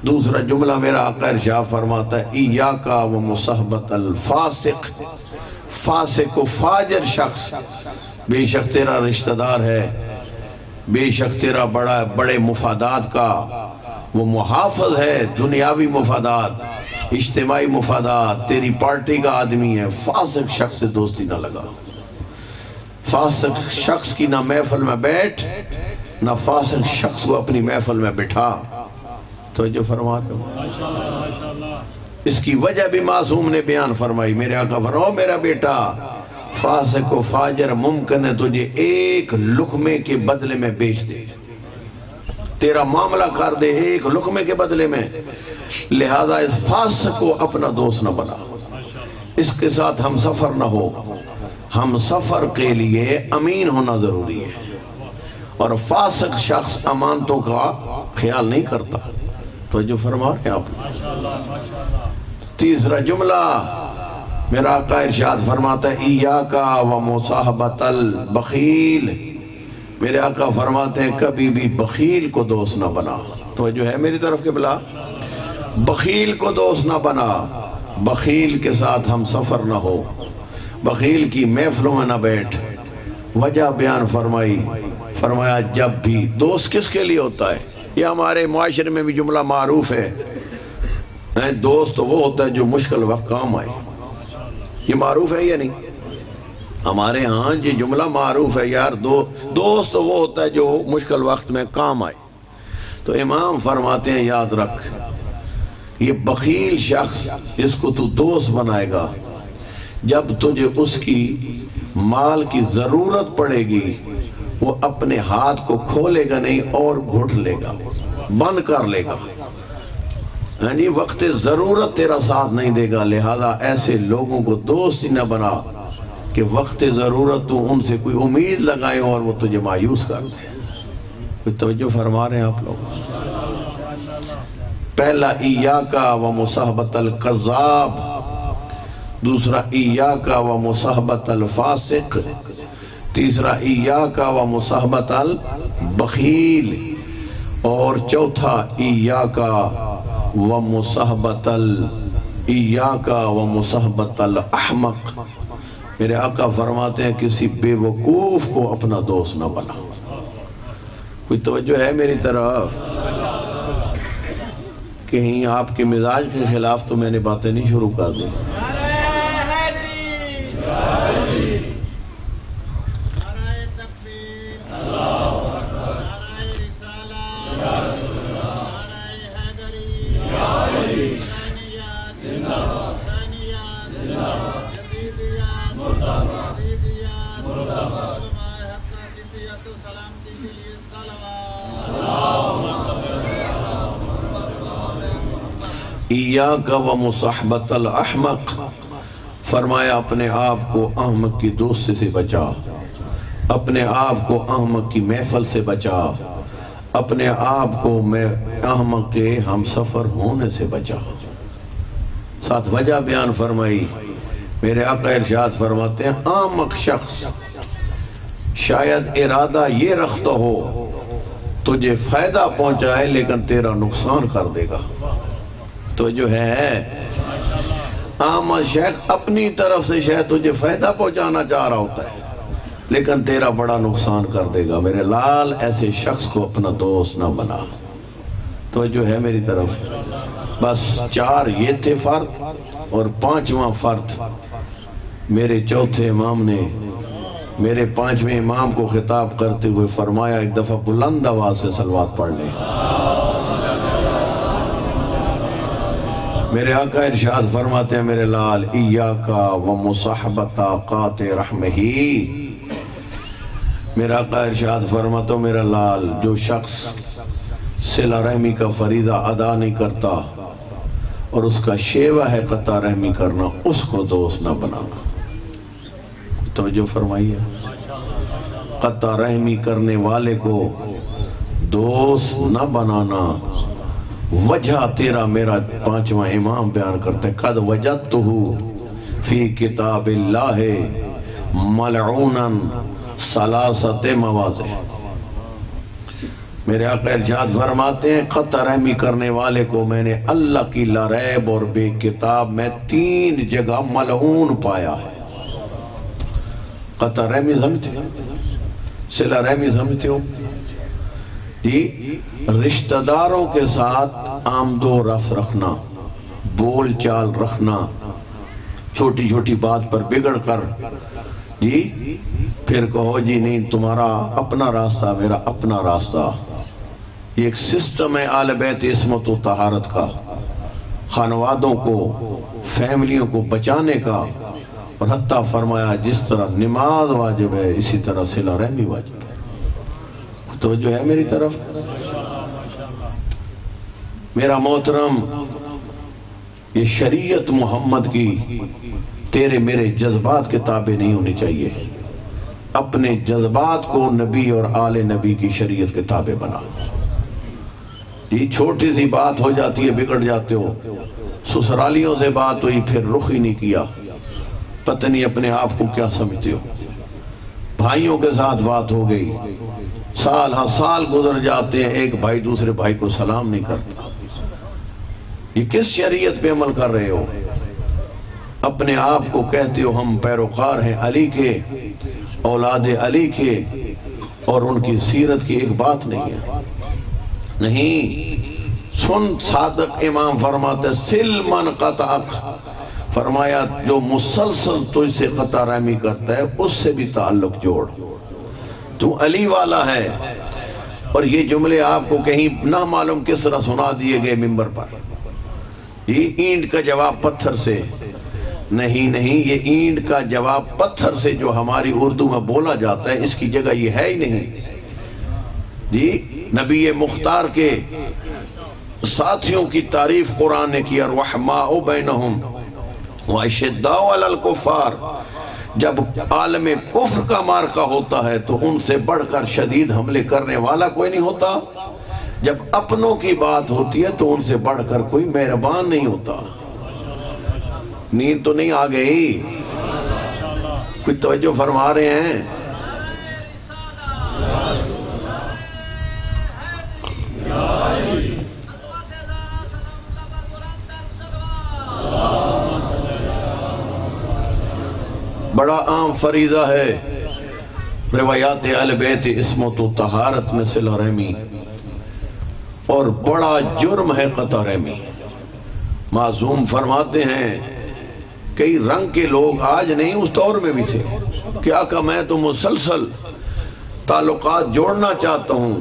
دوسرا جملہ میرا آقا ارشاد فرماتا ہے ایاکا و مصاحبت الفاسق، فاسق و فاجر شخص، بے شک تیرا رشتہ دار ہے، بے شک تیرا بڑے مفادات کا وہ محافظ ہے دنیاوی مفادات، اجتماعی مفادات، تیری پارٹی کا آدمی ہے، فاسق شخص سے دوستی نہ لگا، فاسق شخص کی نہ محفل میں بیٹھ، نہ فاسق شخص کو اپنی محفل میں بٹھا۔ تو جو فرماتے ہو اس کی وجہ بھی معصوم نے بیان فرمائی، میرے آقا فرماؤ میرا بیٹا فاسق و فاجر ممکن ہے تجھے ایک لقمے کے بدلے میں بیچ دے، تیرا معاملہ کر دے ایک لقمے کے بدلے میں، لہذا اس فاسق کو اپنا دوست نہ بنا، اس کے ساتھ ہم سفر نہ ہو، ہم سفر کے لیے امین ہونا ضروری ہے، اور فاسق شخص امانتوں کا خیال نہیں کرتا۔ تو جو فرما رہے ہیں آپ۔ تیسرا جملہ میرا آقا ارشاد فرماتا ہے ایاکا و مصاحبت البخیل، میرے آقا فرماتے ہیں کبھی بھی بخیل کو دوست نہ بنا۔ تو جو ہے میری طرف کے بلا، بخیل کو دوست نہ بنا، بخیل کے ساتھ ہم سفر نہ ہو، بخیل کی محفلوں میں نہ بیٹھ۔ وجہ بیان فرمائی، فرمایا جب بھی دوست کس کے لیے ہوتا ہے، یہ ہمارے معاشرے میں بھی جملہ معروف ہے، دوست وہ ہوتا ہے جو مشکل وقت کام آئے، یہ معروف ہے یا نہیں؟ ہمارے ہاں یہ جملہ معروف ہے یار، دوست وہ ہوتا ہے جو مشکل وقت میں کام آئے۔ تو امام فرماتے ہیں یاد رکھ، یہ بخیل شخص اس کو تو دوست بنائے گا جب تجھے اس کی مال کی ضرورت پڑے گی، وہ اپنے ہاتھ کو کھولے گا نہیں اور گھٹ لے گا، بند کر لے گا، یعنی وقت ضرورت تیرا ساتھ نہیں دے گا۔ لہذا ایسے لوگوں کو دوست ہی نہ بنا کہ وقت ضرورت تو ان سے کوئی امید لگائیں اور وہ تجھے مایوس کر دیں۔ کوئی توجہ فرما رہے ہیں آپ لوگ؟ پہلا ایاکا و مصاحبت الکذاب، دوسرا ایاکا و مصاحبت الفاسق، تیسرا ایاکا و مصاحبت البخیل، اور چوتھا ایاکا و مصاحبت ایاکا و مصاحبت الاحمق۔ میرے آقا فرماتے ہیں کسی بے وقوف کو اپنا دوست نہ بنا۔ کوئی توجہ ہے میری طرف؟ کہیں آپ کے مزاج کے خلاف تو میں نے باتیں نہیں شروع کر دی۔ ایاک و مصاحبت الاحمق، فرمایا اپنے آپ کو احمق کی دوست سے بچا، اپنے آپ کو احمق کی محفل سے بچا، اپنے آپ کو احمق کے ہم سفر ہونے سے بچا۔ ساتھ وجہ بیان فرمائی، میرے آقا ارشاد فرماتے ہیں احمق شخص شاید ارادہ یہ رکھتا ہو تجھے فائدہ پہنچائے لیکن تیرا نقصان کر دے گا۔ تو جو ہے احمق شخص اپنی طرف سے شاید تجھے فائدہ پہنچانا چاہ رہا ہوتا ہے لیکن تیرا بڑا نقصان کر دے گا۔ میرے لال ایسے شخص کو اپنا دوست نہ بنا۔ تو جو ہے میری طرف، بس 4 یہ تھے فرد، اور 5واں فرد میرے چوتھے امام نے میرے 5ویں امام کو خطاب کرتے ہوئے فرمایا، ایک دفعہ بلند آواز سے صلوات پڑھ لیں۔ میرے آقا ارشاد فرماتے ہیں میرے لال ایاکا و مصاحبت قاطع رحمہی، میرا آقا ارشاد فرماتا میرا لال جو شخص صلہ رحمی کا فریضہ ادا نہیں کرتا اور اس کا شیوہ ہے قطع رحمی کرنا، اس کو دوست نہ بنانا۔ توجہ فرمائیے، قطع رحمی کرنے والے کو دوست نہ بنانا۔ وجہ تیرا میرا 5واں امام بیان کرتے ہیں، قد وجدتہ فی کتاب اللہ ملعونا ثلاثت مواضع۔ میرے آقا ارشاد فرماتے ہیں قطع رحمی کرنے والے کو میں نے اللہ کی لاریب اور بے کتاب میں 3 جگہ ملعون پایا ہے۔ قطع رحمی سمجھتے ہو، صلہ رحمی سمجھتے ہو، جی رشتہ داروں کے ساتھ آمد و رفت رکھنا، بول چال رکھنا، چھوٹی چھوٹی بات پر بگڑ کر جی پھر کہو جی نہیں تمہارا اپنا راستہ میرا اپنا راستہ، یہ ایک سسٹم ہے آل بیت عصمت و طہارت کا، خانوادوں کو فیملیوں کو بچانے کا، اور حتیٰ فرمایا جس طرح نماز واجب ہے اسی طرح صلہ رحمی واجب ہے۔ توجہ ہے میری طرف؟ میرا محترم، یہ شریعت محمد کی تیرے میرے جذبات کے تابع نہیں ہونی چاہیے، اپنے جذبات کو نبی اور آل نبی کی شریعت کے تابع بنا۔ یہ چھوٹی سی بات ہو جاتی ہے بگڑ جاتے ہو، سسرالیوں سے بات ہوئی پھر رخ ہی نہیں کیا، پتہ نہیں اپنے آپ کو کیا سمجھتے ہو، بھائیوں کے ساتھ بات ہو گئی، سال ہاں سال گزر جاتے ہیں، ایک بھائی دوسرے بھائی کو سلام نہیں کرتا، یہ کس شریعت پہ عمل کر رہے ہو؟ اپنے آپ کو کہتے ہو ہم پیروکار ہیں علی کے، اولاد علی کے، اور ان کی سیرت کی ایک بات نہیں ہے، نہیں۔ سن صادق امام فرماتے سل من قطعک، فرمایا جو مسلسل تجھ سے قطع رحمی کرتا ہے اس سے بھی تعلق جوڑ، تو علی والا ہے۔ اور یہ جملے آپ کو کہیں نہ معلوم کس طرح سنا دیے گئے ممبر پر، یہ اینٹ کا جواب پتھر سے نہیں، یہ اینٹ کا جواب پتھر سے جو ہماری اردو میں بولا جاتا ہے اس کی جگہ یہ ہے ہی نہیں جی۔ نبی مختار کے ساتھیوں کی تعریف قرآن نے کیا، رحماء بینہم واشداء علی الکفار، جب عالم کفر کا مارکہ ہوتا ہے تو ان سے بڑھ کر شدید حملے کرنے والا کوئی نہیں ہوتا، جب اپنوں کی بات ہوتی ہے تو ان سے بڑھ کر کوئی مہربان نہیں ہوتا۔ نیند تو نہیں آ گئی؟ کوئی توجہ فرما رہے ہیں؟ بڑا عام فریضہ ہے روایات اہل بیت عصمت و طہارت میں صلہ رحمی، اور بڑا جرم ہے قطع رحمی۔ معصوم فرماتے ہیں کئی رنگ کے لوگ آج نہیں اس دور میں بھی تھے کہ آقا میں تو مسلسل تعلقات جوڑنا چاہتا ہوں،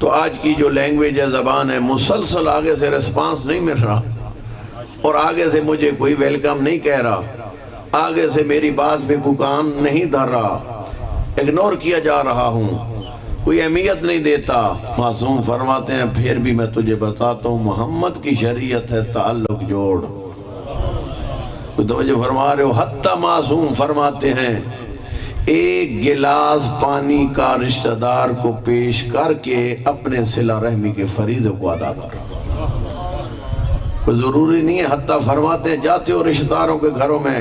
تو آج کی جو لینگویج ہے زبان ہے، مسلسل آگے سے ریسپانس نہیں مل رہا، اور آگے سے مجھے کوئی ویلکم نہیں کہہ رہا، آگے سے میری بات پہ کوئی کان نہیں دھر رہا، اگنور کیا جا رہا ہوں، کوئی اہمیت نہیں دیتا۔ معصوم فرماتے ہیں پھر بھی میں تجھے بتاتا ہوں محمد کی شریعت ہے تعلق جوڑ۔ کوئی توجہ فرما رہے ہو؟ حتیٰ معصوم فرماتے ہیں ایک گلاس پانی کا رشتہ دار کو پیش کر کے اپنے صلہ رحمی کے فریضے کو ادا کر، کوئی ضروری نہیں ہے۔ حتیٰ فرماتے ہیں جاتے ہو رشتہ داروں کے گھروں میں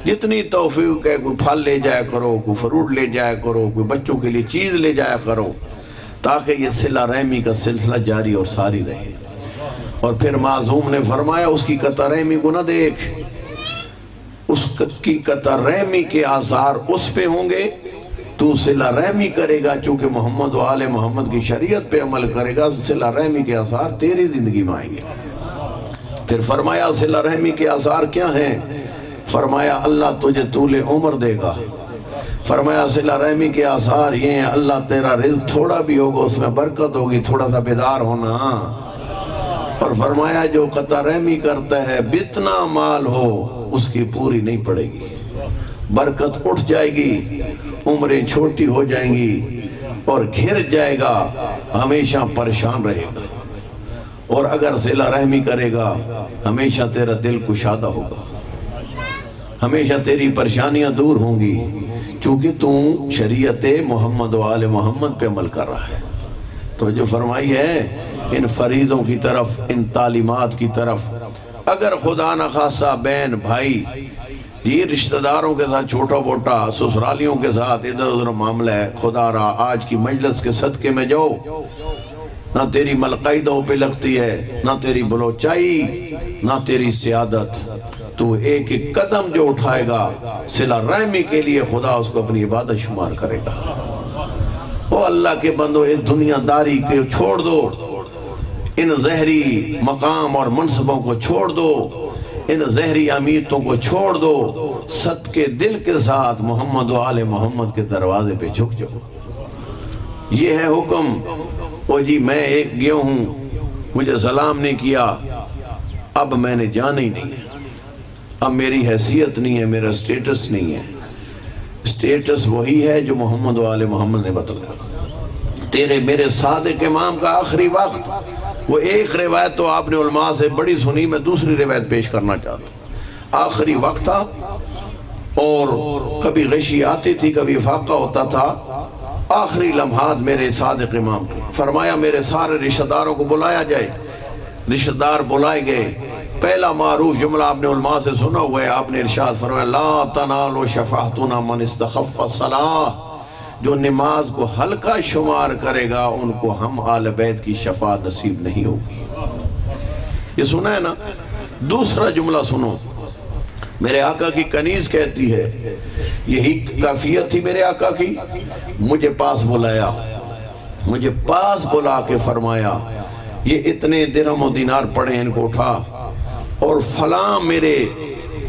جتنی توفیق ہے کوئی پھل لے جایا کرو، کوئی فروٹ لے جایا کرو، کوئی بچوں کے لیے چیز لے جایا کرو، تاکہ یہ صلہ رحمی کا سلسلہ جاری اور ساری رہے۔ اور پھر معصوم نے فرمایا اس کی قطع رحمی کو نہ دیکھ، اس کی قطع رحمی کے آثار اس پہ ہوں گے، تو صلہ رحمی کرے گا چونکہ محمد و آل محمد کی شریعت پہ عمل کرے گا، صلہ رحمی کے آثار تیری زندگی میں آئیں گے۔ پھر فرمایا صلہ رحمی کے آثار کیا ہیں؟ فرمایا اللہ تجھے طول عمر دے گا۔ فرمایا صلہ رحمی کے آثار یہ ہیں اللہ تیرا رزق تھوڑا بھی ہوگا اس میں برکت ہوگی، تھوڑا سا بیدار ہونا۔ اور فرمایا جو قطع رحمی کرتا ہے بتنا مال ہو اس کی پوری نہیں پڑے گی، برکت اٹھ جائے گی، عمریں چھوٹی ہو جائیں گی، اور گھر جائے گا، ہمیشہ پریشان رہے گا۔ اور اگر صلہ رحمی کرے گا ہمیشہ تیرا دل کشادہ ہوگا، ہمیشہ تیری پریشانیاں دور ہوں گی، چونکہ تو شریعت محمد و آل محمد پہ عمل کر رہا ہے۔ تو جو فرمائی ہے ان فریضوں کی طرف، ان تعلیمات کی طرف، اگر خدا نخواستہ بہن بھائی یہ رشتہ داروں کے ساتھ چھوٹا موٹا سسرالیوں کے ساتھ ادھر ادھر معاملہ ہے، خدا را آج کی مجلس کے صدقے میں جاؤ، نہ تیری ملقیدوں پہ لگتی ہے، نہ تیری بلوچائی، نہ تیری سیادت، تو ایک ایک قدم جو اٹھائے گا صلہ رحمی کے لیے خدا اس کو اپنی عبادت شمار کرے گا۔ او اللہ کے بندو اس دنیا داری کو چھوڑ دو، ان زہری مقام اور منصبوں کو چھوڑ دو، ان زہری امیتوں کو چھوڑ دو، صدقے دل کے ساتھ محمد و آل محمد کے دروازے پہ جھک جاؤ۔ یہ ہے حکم۔ او جی میں ایک گیا ہوں، مجھے سلام نہیں کیا، اب میں نے جانا ہی نہیں ہے، اب میری حیثیت نہیں ہے، میرا سٹیٹس نہیں ہے۔ سٹیٹس وہی ہے جو محمد و آل محمد نے بتلایا۔ تیرے میرے صادق امام کا آخری وقت، وہ ایک روایت تو آپ نے علماء سے بڑی سنی، میں دوسری روایت پیش کرنا چاہتا ہوں۔ آخری وقت تھا اور کبھی غشی آتی تھی، کبھی فاقہ ہوتا تھا۔ آخری لمحات میرے صادق امام کے، فرمایا میرے سارے رشتہ داروں کو بلایا جائے۔ رشتہ دار بلائے گئے۔ پہلا معروف جملہ آپ نے علماء سے سنا ہوا ہے، آپ نے ارشاد فرمایا لا تنالوا شفاعتنا من استخف الصلاۃ، جو نماز کو ہلکا شمار کرے گا ان کو ہم آل بیت کی شفاعت نصیب نہیں ہوگی۔ یہ سنا ہے نا؟ دوسرا جملہ سنو، میرے آقا کی کنیز کہتی ہے، یہی کیفیت تھی میرے آقا کی، مجھے پاس بلایا، مجھے پاس بلا کے فرمایا یہ اتنے درہم و دینار پڑے ان کو اٹھا، اور فلاں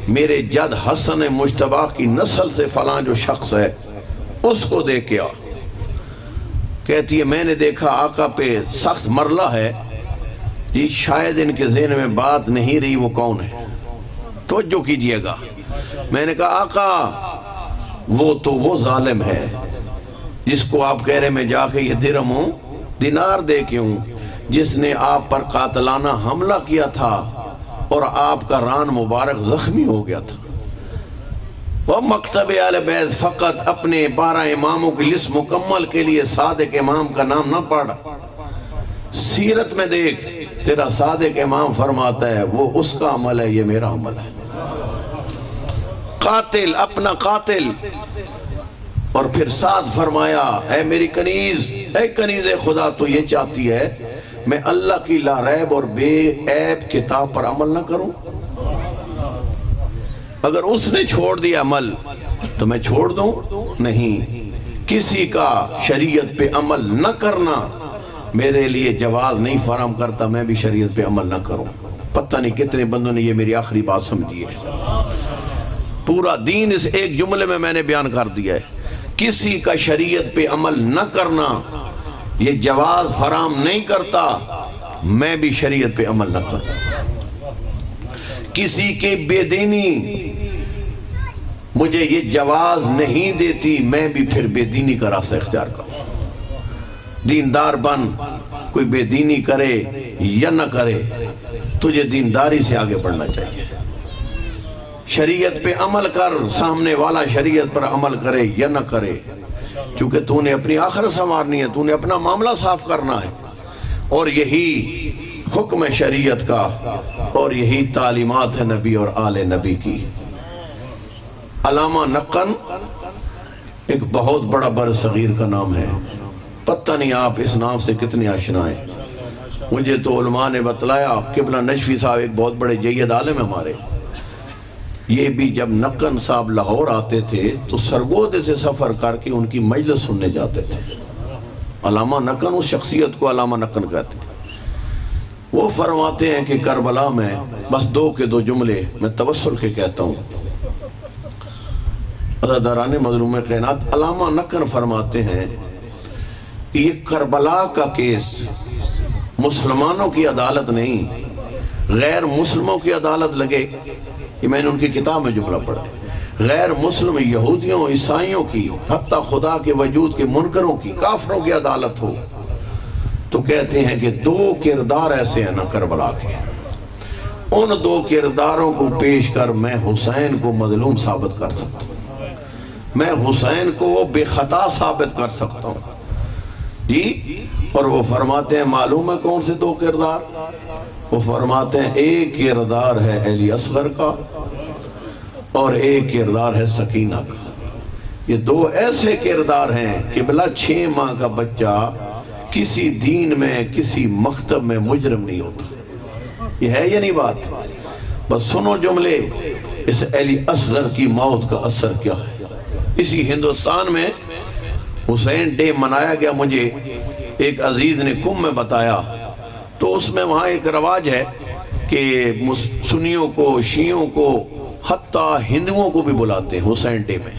میرے جد حسن مجتبی کی نسل سے فلاں جو شخص ہے اس کو دے کے آ۔ کہتی ہے میں نے دیکھا آقا پہ سخت مرلہ ہے، یہ شاید ان کے ذہن میں بات نہیں رہی وہ کون ہے، توجہ کیجئے گا۔ میں نے کہا آقا وہ تو وہ ظالم ہے جس کو آپ کہہ رہے میں جا کے یہ درہم و دینار دے کے ہوں، جس نے آپ پر قاتلانہ حملہ کیا تھا اور آپ کا ران مبارک زخمی ہو گیا تھا۔ وہ مکتب آل بیت فقط اپنے 12 اماموں کی لسٹ مکمل کے لیے صادق امام کا نام نہ پڑھا، سیرت میں دیکھ تیرا صادق امام فرماتا ہے وہ اس کا عمل ہے، یہ میرا عمل ہے۔ قاتل اپنا قاتل، اور پھر ساتھ فرمایا اے میری کنیز، اے کنیز خدا تو یہ چاہتی ہے میں اللہ کی لا ریب اور بے عیب کتاب پر عمل نہ کروں؟ اگر اس نے چھوڑ دیا عمل تو میں چھوڑ دوں؟ نہیں، کسی کا شریعت پہ عمل نہ کرنا میرے لیے جواز نہیں فراہم کرتا میں بھی شریعت پہ عمل نہ کروں۔ پتہ نہیں کتنے بندوں نے یہ میری آخری بات سمجھی ہے۔ پورا دین اس ایک جملے میں نے بیان کر دیا ہے۔ کسی کا شریعت پہ عمل نہ کرنا یہ جواز فراہم نہیں کرتا میں بھی شریعت پہ عمل نہ کروں۔ کسی کی بے دینی مجھے یہ جواز نہیں دیتی میں بھی پھر بے دینی کا راستہ اختیار کروں۔ دیندار بن، کوئی بے دینی کرے یا نہ کرے تجھے دینداری سے آگے بڑھنا چاہیے۔ شریعت پہ عمل کر، سامنے والا شریعت پر عمل کرے یا نہ کرے، چونکہ تو نے اپنی آخرت سنوارنی ہے، تو نے اپنا معاملہ صاف کرنا ہے، اور یہی حکم شریعت کا اور یہی تعلیمات ہے نبی اور آل نبی کی۔ علامہ نقن ایک بہت بڑا برصغیر کا نام ہے، پتہ نہیں آپ اس نام سے کتنے آشنا ہیں۔ مجھے تو علماء نے بتلایا، قبلہ نجفی صاحب ایک بہت بڑے جید عالم ہیں ہمارے، یہ بھی جب نقن صاحب لاہور آتے تھے تو سرگودے سے سفر کر کے ان کی مجلس سننے جاتے تھے۔ علامہ نقن، اس شخصیت کو علامہ نقن کہتے ہیں۔ وہ فرماتے ہیں کہ کربلا میں بس 2 کے 2 جملے میں توسل کے کہتا ہوں، عزاداران مظلوم کائنات، علامہ نقن فرماتے ہیں کہ یہ کربلا کا کیس مسلمانوں کی عدالت نہیں، غیر مسلموں کی عدالت لگے، یہ میں نے ان کی کتاب میں جملہ پڑھا، غیر مسلم یہودیوں عیسائیوں کی، حتیٰ خدا کے وجود کے منکروں کی، کافروں کی عدالت ہو تو کہتے ہیں کہ 2 کردار ایسے ہیں نا کربلا کے، ان 2 کرداروں کو پیش کر میں حسین کو مظلوم ثابت کر سکتا ہوں، میں حسین کو بے خطا ثابت کر سکتا ہوں جی۔ اور وہ فرماتے ہیں معلوم ہے کون سے 2 کردار؟ وہ فرماتے ہیں ایک کردار ہے علی اصغر کا اور ایک کردار ہے سکینہ کا۔ یہ 2 ایسے کردار ہیں کہ بلا 6 ماہ کا بچہ کسی دین میں کسی مکتب میں مجرم نہیں ہوتا۔ یہ ہے یا نہیں بات؟ بس سنو جملے، اس علی اصغر کی موت کا اثر کیا ہے۔ اسی ہندوستان میں حسین ڈے منایا گیا، مجھے ایک عزیز نے کم میں بتایا، تو اس میں وہاں ایک رواج ہے کہ سنیوں کو، شیعوں کو، حتیٰ ہندوؤں کو بھی بلاتے ہیں حسین ڈے میں۔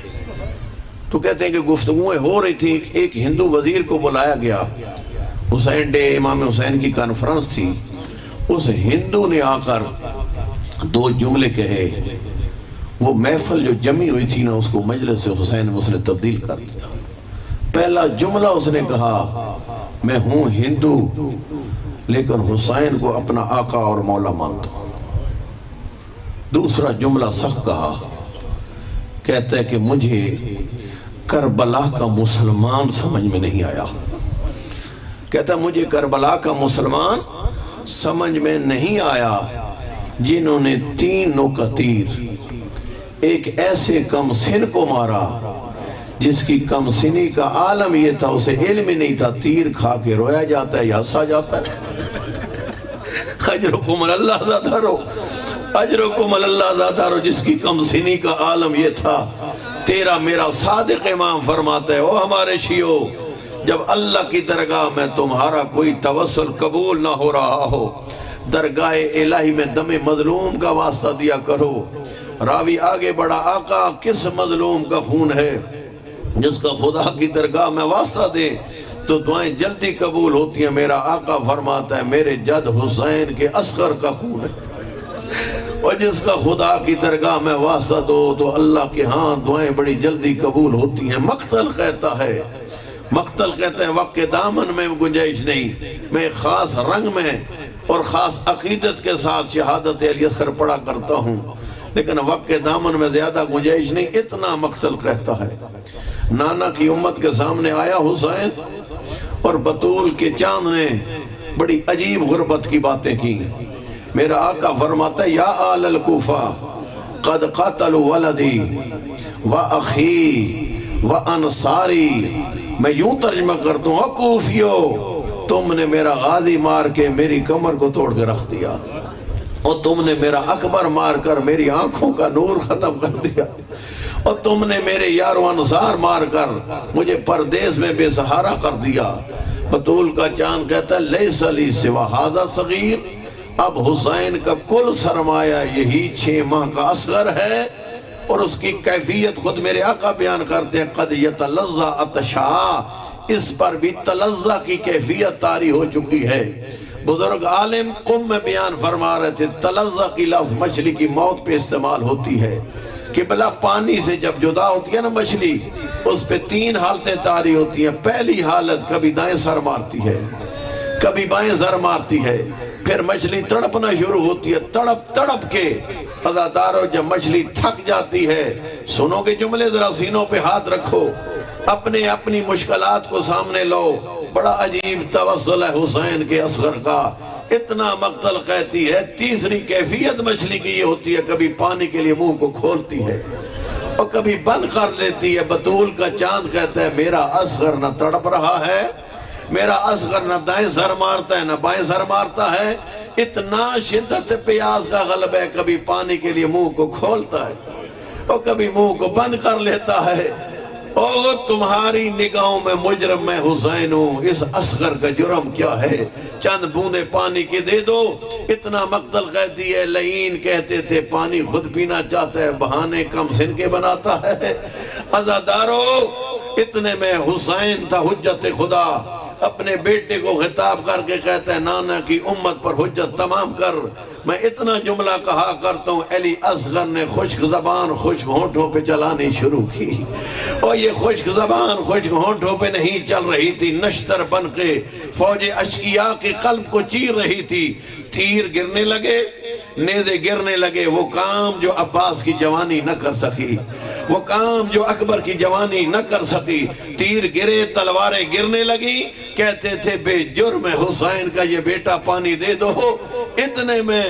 تو کہتے ہیں کہ گفتگویں ہو رہی تھی، ایک ہندو وزیر کو بلایا گیا، حسین ڈے امام حسین کی کانفرنس تھی، اس ہندو نے آ کر 2 جملے کہے، وہ محفل جو جمی ہوئی تھی نا اس کو مجلس حسین میں اس نے تبدیل کر دیا۔ پہلا جملہ اس نے کہا، میں ہوں ہندو لیکن حسین کو اپنا آقا اور مولا مانتا ہوں۔ دوسرا جملہ سخت کہا، کہتا ہے کہ مجھے کربلا کا مسلمان سمجھ میں نہیں آیا، کہتا ہے مجھے کربلا کا مسلمان سمجھ میں نہیں آیا جنہوں نے 3 نوک تیر ایک ایسے کم سن کو مارا جس کی کم سنی کا عالم یہ تھا، اسے علم ہی نہیں تھا تیر کھا کے رویا جاتا ہے یا ہنسا جاتا ہے۔ اجرکم اللہ زیادہ رو، اجرکم اللہ زیادہ رو، جس کی کم سنی کا عالم یہ تھا۔ تیرا میرا صادق امام فرماتا ہے، او ہمارے شیعو، جب اللہ کی درگاہ میں تمہارا کوئی توسل قبول نہ ہو رہا ہو، درگاہ الہی میں دم مظلوم کا واسطہ دیا کرو۔ راوی آگے بڑھا، آقا کس مظلوم کا خون ہے جس کا خدا کی درگاہ میں واسطہ دے تو دعائیں جلدی قبول ہوتی ہیں؟ میرا آقا فرماتا ہے، میرے جد حسین کے اصغر کا خون ہے، اور جس کا خدا کی درگاہ میں واسطہ دو تو اللہ کے ہاں دعائیں بڑی جلدی قبول ہوتی ہیں۔ مقتل کہتا ہے، مقتل کہتا ہے وقت کے دامن میں گنجائش نہیں، میں خاص رنگ میں اور خاص عقیدت کے ساتھ شہادت علی اصغر پڑھا کرتا ہوں، لیکن وقت کے دامن میں زیادہ گنجائش نہیں، اتنا مقتل کہتا ہے۔ نانا کی امت کے سامنے آیا حسین، اور بطول کے چاند نے بڑی عجیب غربت کی باتیں کی۔ میرا آقا فرماتا ہے، یا آل الکوفہ قد قاتلوا ولدی و اخی و انصاری۔ میں یوں ترجمہ کرتا ہوں، کوفیو تم نے میرا غازی مار کے میری کمر کو توڑ کے رکھ دیا، اور تم نے میرا اکبر مار کر میری آنکھوں کا نور ختم کر دیا، اور تم نے میرے یار و انصار مار کر مجھے پردیس میں بے سہارا کر دیا۔ بطول کا چاند کہتا ہے، لیس لی سوا ھذا صغیر، اب حسین کا کل سرمایہ یہی 6 ماہ کا اصغر ہے، اور اس کی کیفیت خود میرے آقا بیان کرتے ہیں، قد یتلظا عطشا، اس پر بھی تلظا کی کیفیت طاری ہو چکی ہے۔ بزرگ عالم قم میں بیان فرما رہے تھے، تلظا کی لفظ مچھلی کی موت پہ استعمال ہوتی ہے کہ بلا پانی سے جب جدا ہوتی ہے نا مچھلی، اس پہ 3 حالتیں طاری ہوتی ہیں۔ پہلی حالت کبھی دائیں سر مارتی ہے، کبھی بائیں سر مارتی ہے، پھر مچھلی تڑپنا شروع ہوتی ہے، تڑپ تڑپ کے عزادارو جب مچھلی تھک جاتی ہے، سنو کے جملے ذرا سینوں پہ ہاتھ رکھو، اپنی مشکلات کو سامنے لو۔ بڑا عجیب توسل ہے حسین کے اصغر کا، اتنا مقتل کہتی ہے۔ تیسری کیفیت مچھلی کی یہ ہوتی ہے، کبھی پانی کے لیے منہ کو کھولتی ہے اور کبھی بند کر لیتی ہے۔ بطول کا چاند کہتا ہے، میرا اصغر نہ تڑپ رہا ہے، میرا اصغر نہ دائیں سر مارتا ہے نہ بائیں سر مارتا ہے، اتنا شدت پیاس کا غلبہ ہے، کبھی پانی کے لیے منہ کو کھولتا ہے اور کبھی منہ کو بند کر لیتا ہے۔ او تمہاری نگاہوں میں مجرم میں حسین ہوں، اس اصغر کا جرم کیا ہے؟ چند بوندے پانی کے دے دو۔ اتنا مقتل کہتی ہے، لعین کہتے تھے پانی خود پینا چاہتا ہے، بہانے کم سن کے بناتا ہے۔ عزادارو اتنے میں حسین تھا حجت خدا، اپنے بیٹے کو خطاب کر کے کہتا ہے، نانا کی امت پر حجت تمام کر۔ میں اتنا جملہ کہا کرتا ہوں، علی اصغر نے خشک زبان خشک ہونٹوں پہ چلانی شروع کی، اور یہ خشک زبان خشک ہونٹوں پہ نہیں چل رہی تھی، نشتر بن کے فوج اشقیاء کے قلب کو چیر رہی تھی۔ تیر گرنے لگے، نیزے گرنے لگے، وہ کام جو عباس کی جوانی نہ کر سکی، وہ کام جو اکبر کی جوانی نہ کر سکی۔ تیر گرے، تلواریں گرنے لگی، کہتے تھے بے جرم حسین کا یہ بیٹا پانی دے دو۔ اتنے میں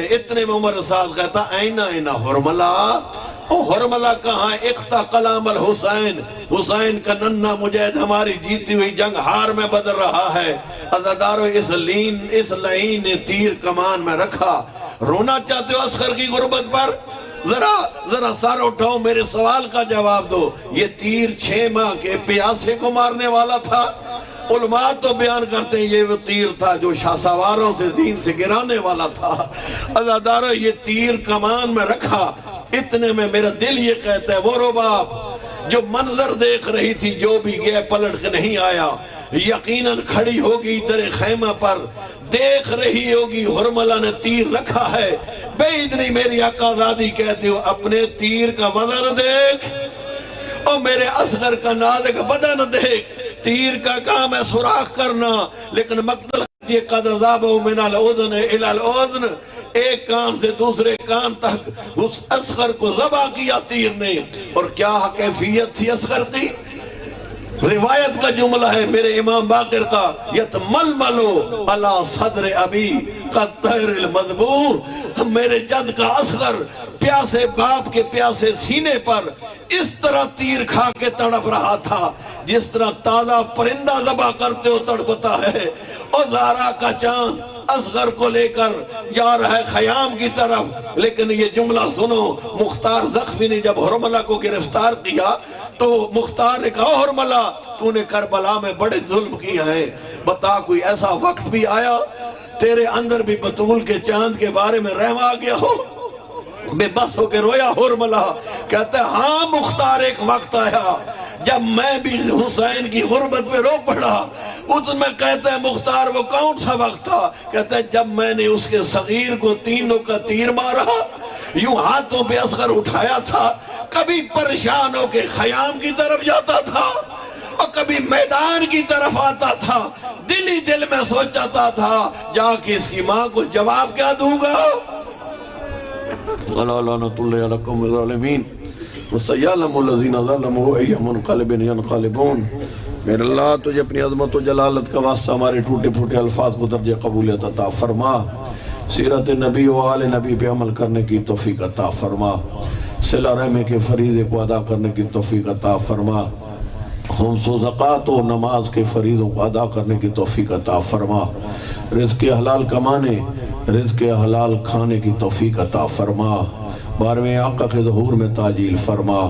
عمر سعد کہتا، اینا حرملہ، او حرملہ کہاں؟ اقتا کلام الحسین، حسین کا ننھا مجاہد ہماری جیتی ہوئی جنگ ہار میں بدل رہا ہے۔ عزادارو اس لعین نے تیر کمان میں رکھا۔ رونا چاہتے ہو اصغر کی غربت پر؟ ذرا سر اٹھاؤ، میرے سوال کا جواب دو۔ یہ تیر 6 ماہ کے پیاسے کو مارنے والا تھا؟ علماء تو بیان کرتے ہیں یہ وہ تیر تھا جو شاہ سواروں سے زین سے گرانے والا تھا۔ عزادارو، یہ تیر کمان میں رکھا، اتنے میں میرا دل یہ کہتا ہے وہ رباب جو منظر دیکھ رہی تھی، جو بھی گئے پلٹ کے نہیں آیا، یقیناً کھڑی ہوگی در خیمہ پر، دیکھ رہی ہوگی حرملہ نے تیر رکھا ہے۔ بعید نہیں، میری آقا زادی کہتے ہو اپنے تیر کا وزن دیکھ اور میرے اصغر کا نازک بدن دیکھ۔ تیر کا کام ہے سوراخ کرنا، لیکن مقتل یہ قد ذابہ من الاذن الى الاذن، ایک کان سے دوسرے کان تک اس اصغر کو ذبح کیا تیر نے۔ اور کیا کیفیت تھی اصغر کی؟ روایت کا جملہ ہے میرے امام باقر کا، یتململو علی صدر ابی قطر المذبوح، میرے جد کا اصغر پیاسے باپ کے پیاسے سینے پر اس طرح تیر کھا کے تڑپ رہا تھا جس طرح تازہ پرندہ ذبح کرتے ہو تڑپتا ہے۔ اور زہرا کا چاند اصغر کو لے کر جا رہا ہے خیام کی طرف، لیکن یہ جملہ سنو، مختار زخمی نے جب حرملہ کو گرفتار کیا تو مختار نے کہا حرملہ تو نے کربلا میں بڑے ظلم کیے ہیں، بتا کوئی ایسا وقت بھی آیا تیرے اندر بھی بطول کے چاند کے بارے میں رحم آ گیا ہو؟ بے بس ہو کے رویا حرملہ، کہتا ہے ہاں مختار ایک وقت آیا جب میں بھی حسین کی غربت پہ رو پڑا، اس میں کہتا ہے مختار وہ کون سا وقت تھا؟ کہتا ہے جب میں نے اس کے صغیر کو تینوں کا تیر مارا، یوں ہاتھوں پہ اصغر اٹھایا تھا، کبھی پریشان ہو کے خیام کی طرف جاتا تھا اور کبھی میدان کی طرف آتا تھا، دل ہی دل میں سوچتا تھا جا کے اس کی ماں کو جواب کیا دوں گا؟ اللہ لعنت اللہ علیکم الظالمین وَسَيَعْلَمُ الَّذِينَ ظَلَمُوا أَيَّ مُنْقَلِبٍ يَنْقَلِبُونَ۔ میرے اللہ تجھے اپنی عظمت و جلالت کا واسطہ ہمارے ٹوٹے پھوٹے الفاظ کو درجہ قبولیت عطا فرما، سیرت نبی و آل نبی پہ عمل کرنے کی توفیق عطا فرما، صلہ رحم کے فریضے کو ادا کرنے کی توفیق عطا فرما، خمس و زکوٰۃ و نماز کے فریضوں کو ادا کرنے کی توفیق عطا فرما، رزق حلال کمانے، رزق حلال کھانے کی توفیق عطا فرما، 12ویں آقا کے ظہور میں تاجیل فرما،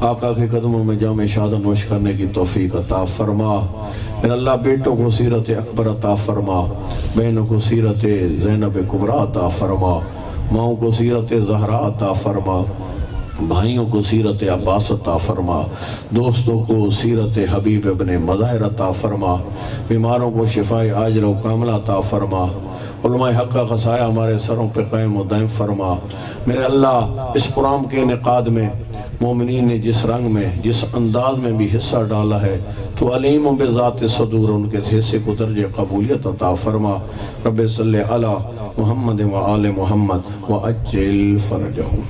آقا کے قدموں میں جام شہادت نوش کرنے کی توفیق عطا فرما۔ میرے اللہ بیٹوں کو سیرت اکبر عطا فرما، بہنوں کو سیرت زینب کبریٰ عطا فرما، ماؤں کو سیرت زہرا عطا فرما، بھائیوں کو سیرت عباس عطا فرما، دوستوں کو سیرت حبیب ابن مظاہر عطا فرما، بیماروں کو شفائے عاجلہ و کاملہ عطا فرما، علماء حق کا خسایہ ہمارے سروں پہ قائم و دائم فرما۔ میرے اللہ اس پروگرام کے انعقاد میں مومنین نے جس رنگ میں جس انداز میں بھی حصہ ڈالا ہے تو علیم بذات صدور ان کے حصے کو درجہ قبولیت عطا فرما۔ رب صلی علی محمد و آل محمد و اجل فرجہم۔